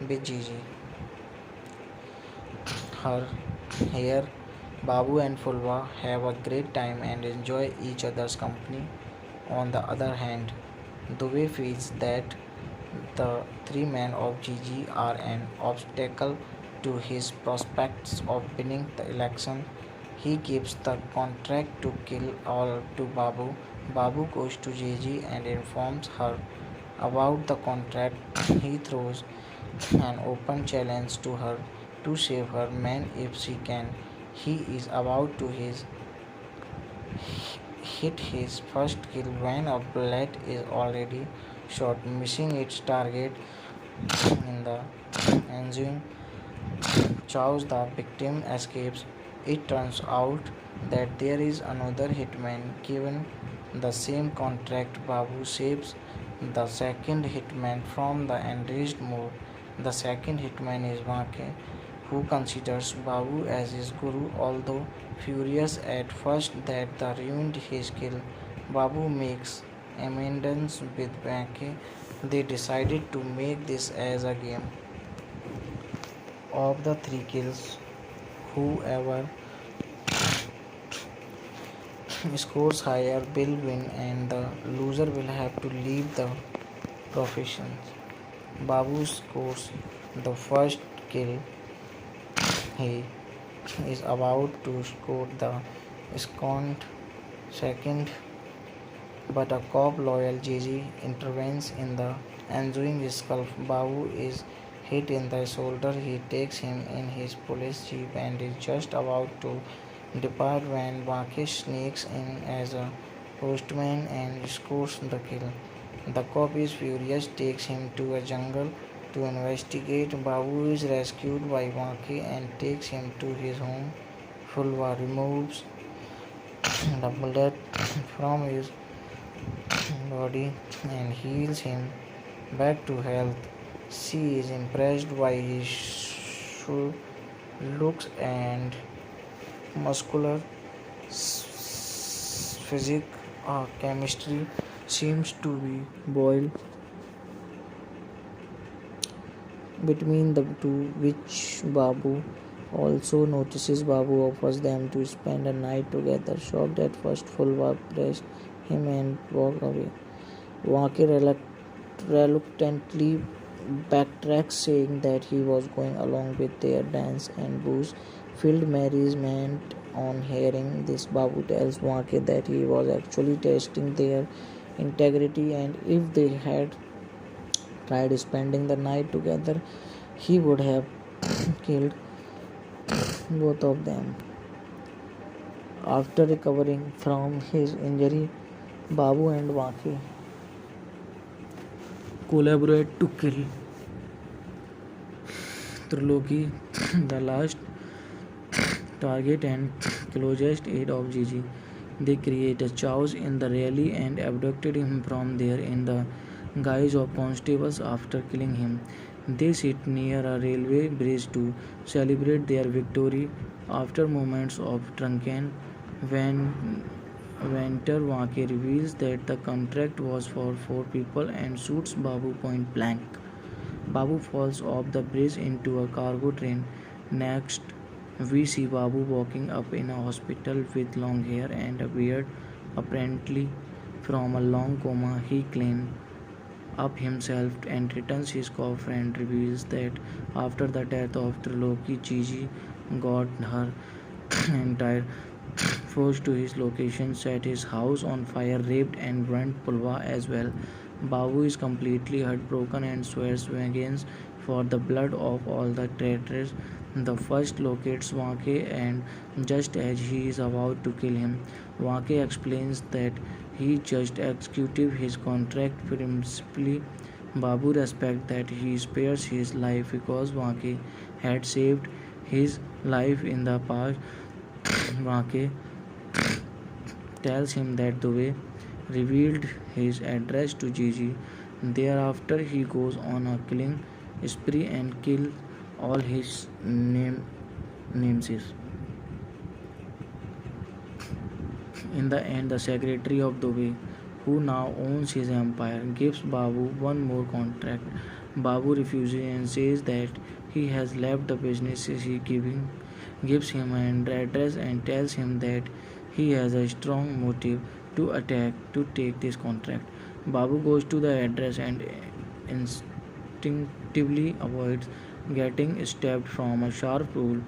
with Gigi. Her here, Babu and Fulwa have a great time and enjoy each other's company. On the other hand, Dubey feels that the three men of Gigi are an obstacle to his prospects of winning the election. He gives the contract to kill all to Babu. Babu goes to Gigi and informs her about the contract. He throws an open challenge to her to save her man if she can. He is about to hit his first kill when a bullet is already shot, missing its target. In the ensuing chaos, the victim escapes. It turns out that there is another hitman given the same contract. Babu saves the second hitman from the enraged mob. The second hitman is Wake, who considers Babu as his guru. Although furious at first that the ruined his kill, Babu makes amends with Wake. They decided to make this as a game. Of the three kills, whoever scores higher will win, and the loser will have to leave the profession. Babu scores the first kill. He is about to score the second, second, but a cop loyal Gigi intervenes in the ensuing scuffle. Babu is hit in the shoulder. He takes him in his police jeep and is just about to depart when Wake sneaks in as a postman and scores the kill. The cop is furious, takes him to a jungle to investigate. Babu is rescued by Wake and takes him to his home. Fulva removes the bullet from his body and heals him back to health. She is impressed by his looks and muscular physique. Chemistry seems to be boiled between the two, which Babu also notices. Babu offers them to spend a night together. Shocked at first, Fulva pressed him and walked away. Wake reluctantly backtracks, saying that he was going along with their dance and booze. Filled merriment. On hearing this, Babu tells Wake that he was actually testing their integrity, and if they had tried spending the night together, he would have killed both of them. After recovering from his injury, Babu and Wake collaborate to kill Triloki, the last target and closest aide of Gigi. They create a chaos in the rally and abducted him from there in the guise of constables. After killing him, they sit near a railway bridge to celebrate their victory. After moments of drunken Venter, Wake reveals that the contract was for 4 people and shoots Babu point blank. Babu falls off the bridge into a cargo train. Next, we see Babu walking up in a hospital with long hair and a beard. Apparently, from a long coma, he cleaned up himself and returns his coffer and reveals that after the death of Triloki, Gigi got her entire force to his location, set his house on fire, raped and burnt Pulva as well. Babu is completely heartbroken and swears vengeance for the blood of all the traitors. The first locates Wake, and just as he is about to kill him, Wake explains that he just executed his contract principally. Babu respects that he spares his life because Wake had saved his life in the past. Wake tells him that the way revealed his address to Gigi. Thereafter, he goes on a killing spree and kills all his namesakes. In the end, the secretary of the way, who now owns his empire, gives Babu one more contract. Babu refuses and says that he has left the business. He gives him an address and tells him that he has a strong motive to take this contract. Babu goes to the address and instinctively avoids getting stabbed from a sharp tool.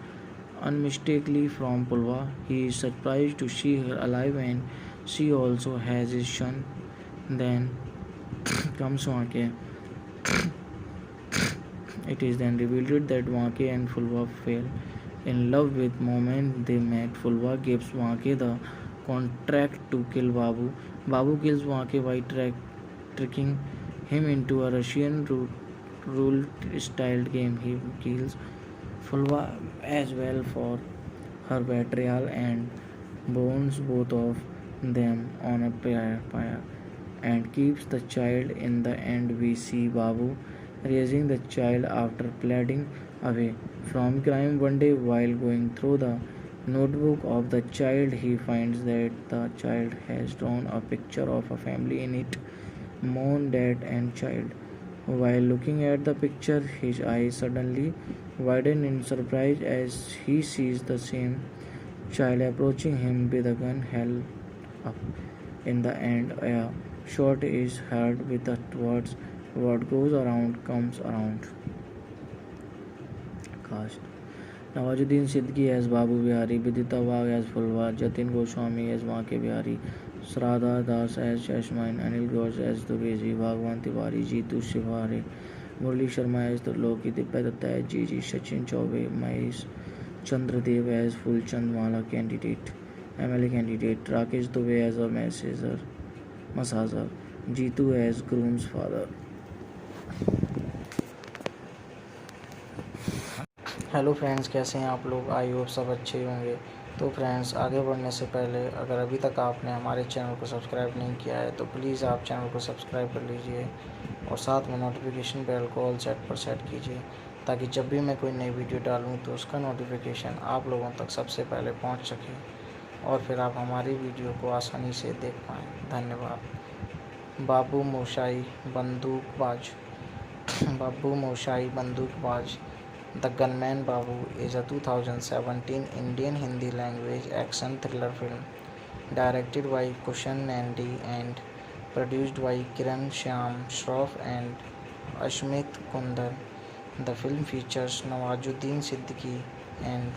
Unmistakably from Pulva, he is surprised to see her alive and she also has his son. Then comes Wake, It is then revealed that Wake and Fulwa fell in love with moment they met. Fulwa gives Wake the contract to kill Babu. Babu kills Wake by tricking him into a Russian rule-style game. He kills Fulwa as well for her betrayal and burns both of them on a pyre and keeps the child. In the end, we see Babu raising the child after pleading away from crime. One day, while going through the notebook of the child, he finds that the child has drawn a picture of a family in it, mom, dad, and child. While looking at the picture, his eyes suddenly widen in surprise as he sees the same child approaching him with a gun held up. In the end, a shot is heard with the words, "What goes around comes around." Cast: Nawazuddin Siddiqui as Babu Bihari, Vidita Wagh as Fulwa, Jatin Goswami as Wake Bihari, Shraddha Das as Jasmine, Anil Ghosh as Dubezi, Bhagwan Tiwari, Jeetu Shivare, Murli Sharma as Loki, Divya Datta as Gigi, Sachin Chaube, Mahesh Chandradev as Fulchand Mala candidate, MLA candidate, Rakesh Dubey as a massager, Jeetu as groom's father. Hello friends, कैसे हैं आप लोग? I hope सब अच्छे ही होंगे। तो friends, आगे बढ़ने से पहले अगर अभी तक आपने हमारे चैनल को सब्सक्राइब नहीं किया है तो प्लीज़ आप चैनल को सब्सक्राइब कर लीजिए और साथ में नोटिफिकेशन बेल को ऑल सेट पर सेट कीजिए ताकि जब भी मैं कोई नई वीडियो डालूँ तो उसका नोटिफिकेशन आप लोगों तक सबसे पहले पहुँच सके और फिर आप हमारी वीडियो को आसानी से देख पाएँ। धन्यवाद। बाबू मोशाई बंदूकबाज। बाबू Moshai बंदूकबाज The Gunman Babu is a 2017 Indian Hindi language action thriller film directed by Kushan Nandi and produced by Kiran Shyam Shroff and Ashmit Kundar. The film features Nawazuddin Siddiqui and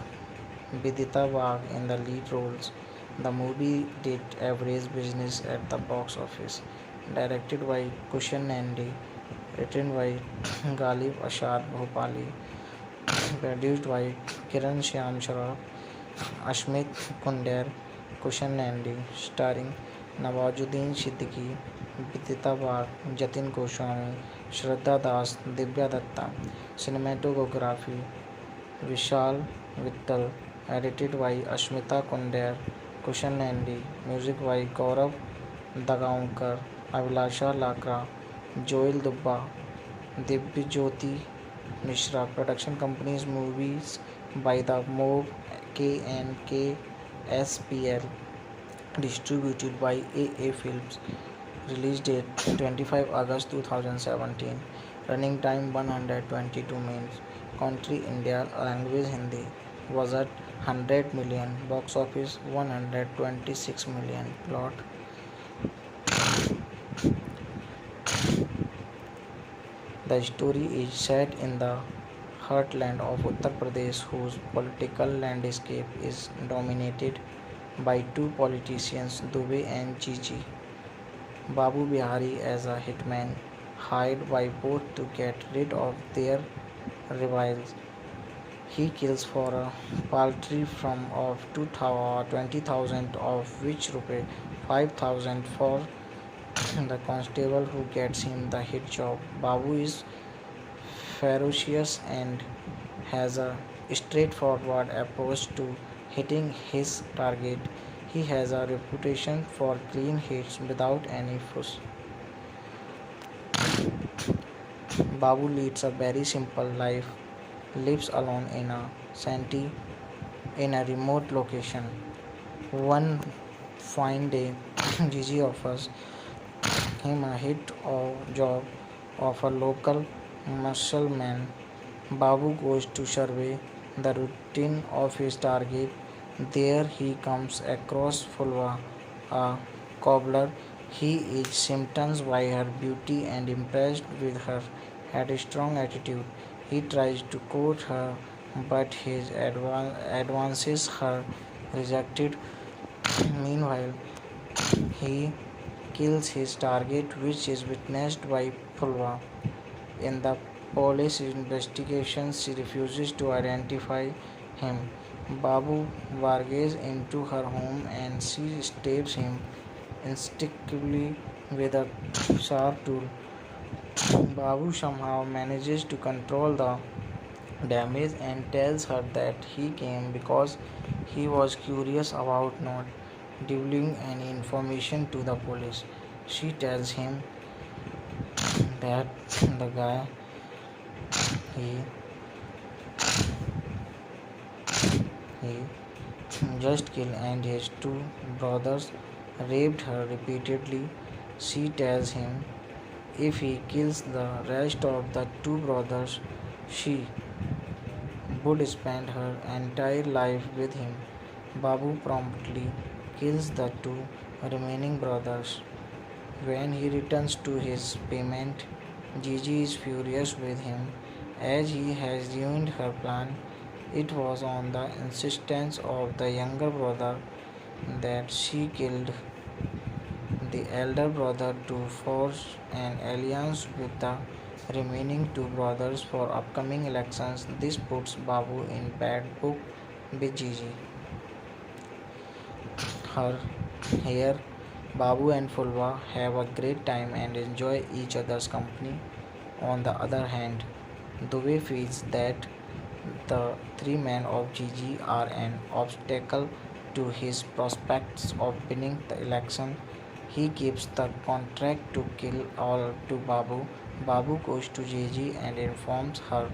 Vidita Wagh in the lead roles. The movie did average business at the box office. Directed by Kushan Nandi, written by Ghalib Ashar Bhopali, produced by Kiran Shyam Shroff, Ashmit Kundar, Kushan Nandi, starring Nawazuddin Siddiqui, Vidita Wagh, Jatin Goswami, Shraddha Das, Divya Datta. Cinematography Vishal Vittal, edited by Ashmita Kundar, Kushan Nandi, music by Gaurav Dagaonkar, Abhilasha Lakra, Joel Dubba, Divyajyoti Mishra. Production companies movies by the Moog KNK SPL, distributed by AA Films. Release date 25 August 2017. Running time 122 minutes. Country India. Language Hindi. Budget 100 million. Box office 126 million. Plot. The story is set in the heartland of Uttar Pradesh, whose political landscape is dominated by two politicians, Dubey and Gigi. Babu Bihari as a hitman, hired by both to get rid of their rivals. He kills for a paltry sum of 20,000, of which Rs 5,000 for the constable who gets him the hit job. Babu is ferocious and has a straightforward approach to hitting his target. He has a reputation for clean hits without any fuss. Babu leads a very simple life, lives alone in a remote location. One fine day, Gigi offers him a hit job of a local muscle-man. Babu goes to survey the routine of his target. There he comes across Fulwa, a cobbler. He is smitten by her beauty and impressed with her headstrong attitude. He tries to court her, but his advances are rejected. Meanwhile, he kills his target, which is witnessed by Fulwa. In the police investigations, she refuses to identify him. Babu barges into her home and she stabs him instinctively with a sharp tool. Babu somehow manages to control the damage and tells her that he came because he was curious about not divulging any information to the police. She tells him that the guy he he just killed and his two brothers raped her repeatedly. She tells him if he kills the rest of the two brothers, she would spend her entire life with him. Babu promptly kills the two remaining brothers. When he returns to his payment, Gigi is furious with him as he has ruined her plan. It was on the insistence of the younger brother that she killed the elder brother to forge an alliance with the remaining two brothers for upcoming elections. This puts Babu in bad book with Gigi. Her here, Babu and Fulva have a great time and enjoy each other's company. On the other hand, Dubey feels that the three men of Gigi are an obstacle to his prospects of winning the election. He gives the contract to kill all to Babu. Babu goes to Gigi and informs her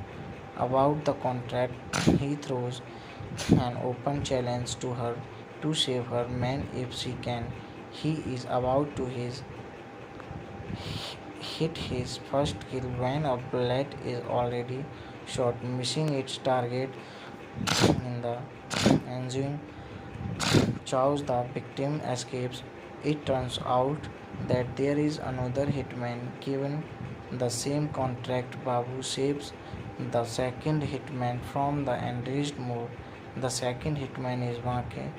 about the contract. He throws an open challenge to her to save her men if she can. He is about to hit his first kill when a bullet is already shot, missing its target. In the ensuing chaos, the victim escapes. It turns out that there is another hitman given the same contract. Babu saves the second hitman from the enraged mob. The second hitman is Wake,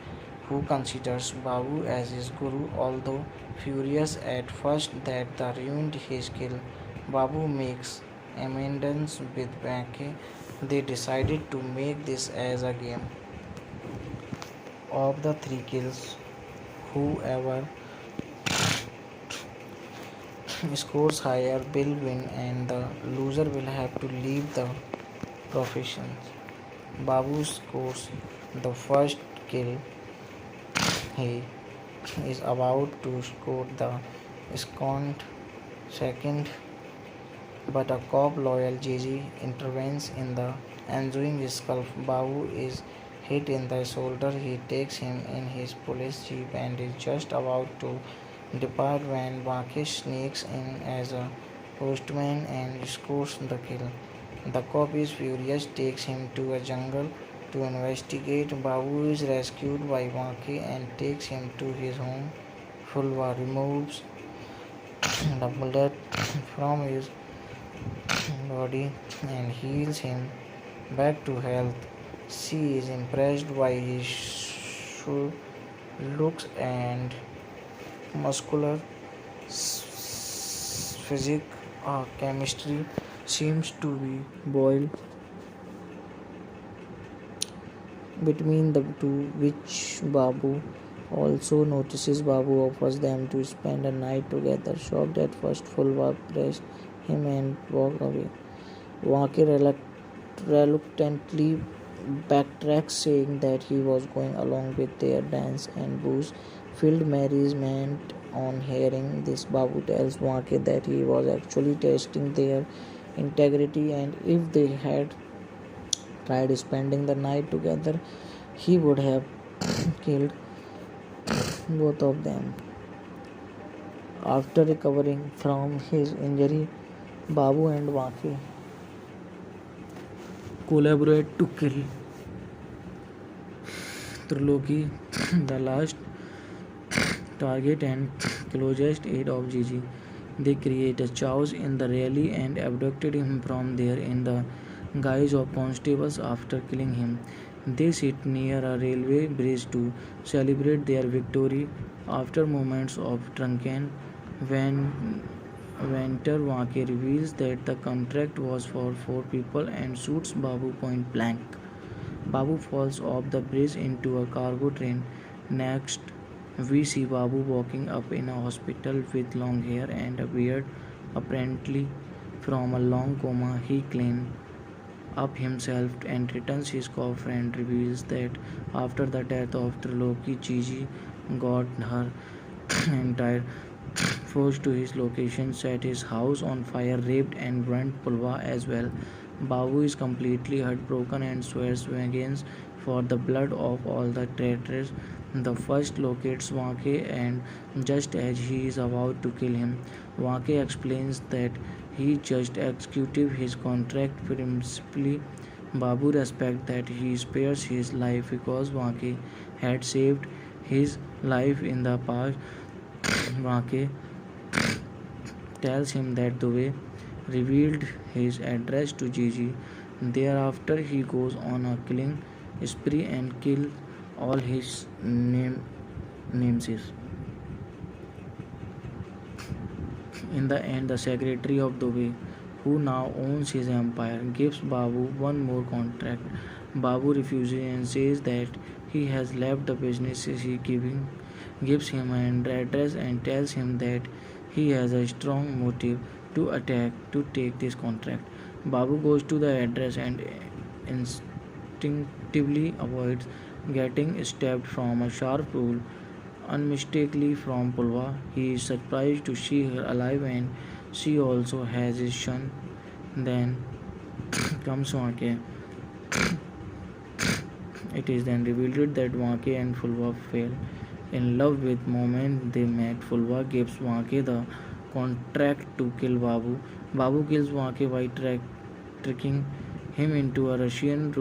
who considers Babu as his guru, although furious at first that the ruined his kill. Babu makes amends with Wake. They decided to make this as a game. Of the three kills, whoever scores higher will win and the loser will have to leave the profession. Babu scores the first kill. He is about to score the second, second but a cop loyal Gigi intervenes in the ensuing scuffle. Babu is hit in the shoulder. He takes him in his police jeep and is just about to depart when Wake sneaks in as a postman and scores the kill. The cop is furious, takes him to a jungle to investigate. Babu is rescued by Wake and takes him to his home. Fulva removes the bullet from his body and heals him back to health. She is impressed by his looks and muscular physique. Chemistry seems to be boiled between the two, which Babu also notices. Babu offers them to spend a night together. Shocked at first, Fulva pressed him and walked away. Wake reluctantly backtracks, saying that he was going along with their dance and booze. Filled merriment on hearing this, Babu tells Wake that he was actually testing their integrity and if they had tried spending the night together, he would have killed both of them. After recovering from his injury, Babu and Wake collaborate to kill Triloki, the last target and closest aide of Gigi. They create a chaos in the rally and abducted him from there in the guise of constables. After killing him, they sit near a railway bridge to celebrate their victory. After moments of drunken when Venter Wake reveals that the contract was for 4 people and shoots Babu point blank. Babu falls off the bridge into a cargo train. Next, we see Babu walking up in a hospital with long hair and a beard. Apparently, from a long coma, he cleaned up himself and returns his coffer and reveals that after the death of Triloki, Gigi got her entire force to his location, set his house on fire, raped and burnt Pulva as well. Babu is completely heartbroken and swears vengeance for the blood of all the traitors. The first locates Wake, and just as he is about to kill him, Wake explains that he just executed his contract principally. Babu respects that he spares his life because Wake had saved his life in the past. Wake tells him that Dubey revealed his address to Gigi. Thereafter, he goes on a killing spree and kills all his namesakes. In the end, the secretary of Dubey, who now owns his empire, gives Babu one more contract. Babu refuses and says that he has left the business. He gives him an address and tells him that he has a strong motive to take this contract. Babu goes to the address and instinctively avoids getting stabbed from a sharp tool. Unmistakably from Pulva, he is surprised to see her alive and she also has his son. Then comes Wake. It is then revealed that Wake and Fulva fell in love with moment they met. Fulva gives Wake the contract to kill Babu. Babu kills Wake by tricking him into a Russian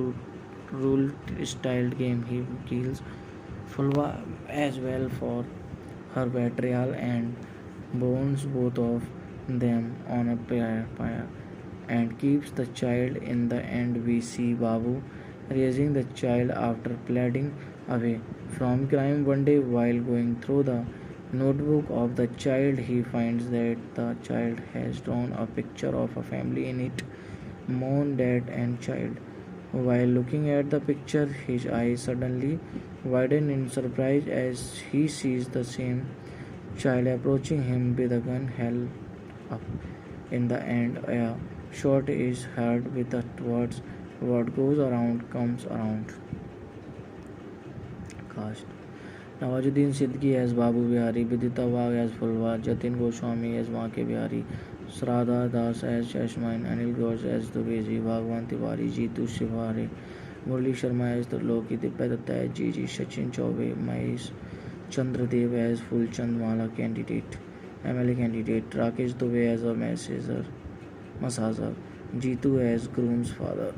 rule-styled game. He kills Fulva as well for her betrayal and burns both of them on a pyre and keeps the child. In the end, we see Babu raising the child after pleading away from crime. One day, while going through the notebook of the child, he finds that the child has drawn a picture of a family in it, mom, dad, and child. While looking at the picture, his eyes suddenly widen in surprise as he sees the same child approaching him with a gun held up. In the end, a shot is heard with the words, "What goes around comes around." Cast: Nawazuddin Siddiqui as Babu Bihari, Vidita Wagh as Fulva, Jatin Goswami as Wake Bihari, Shraddha Das as Yasmin, Anil Ghosh as Dubeji, Bhagwan Tiwari, Jeetu Shivare, Murli Sharma as Loki, Divya Datta as Gigi, Sachin Chaube, Mahesh Chandradev as Fulchand Mala candidate, MLA candidate, Rakesh Dubey as a massager, Jeetu as groom's father.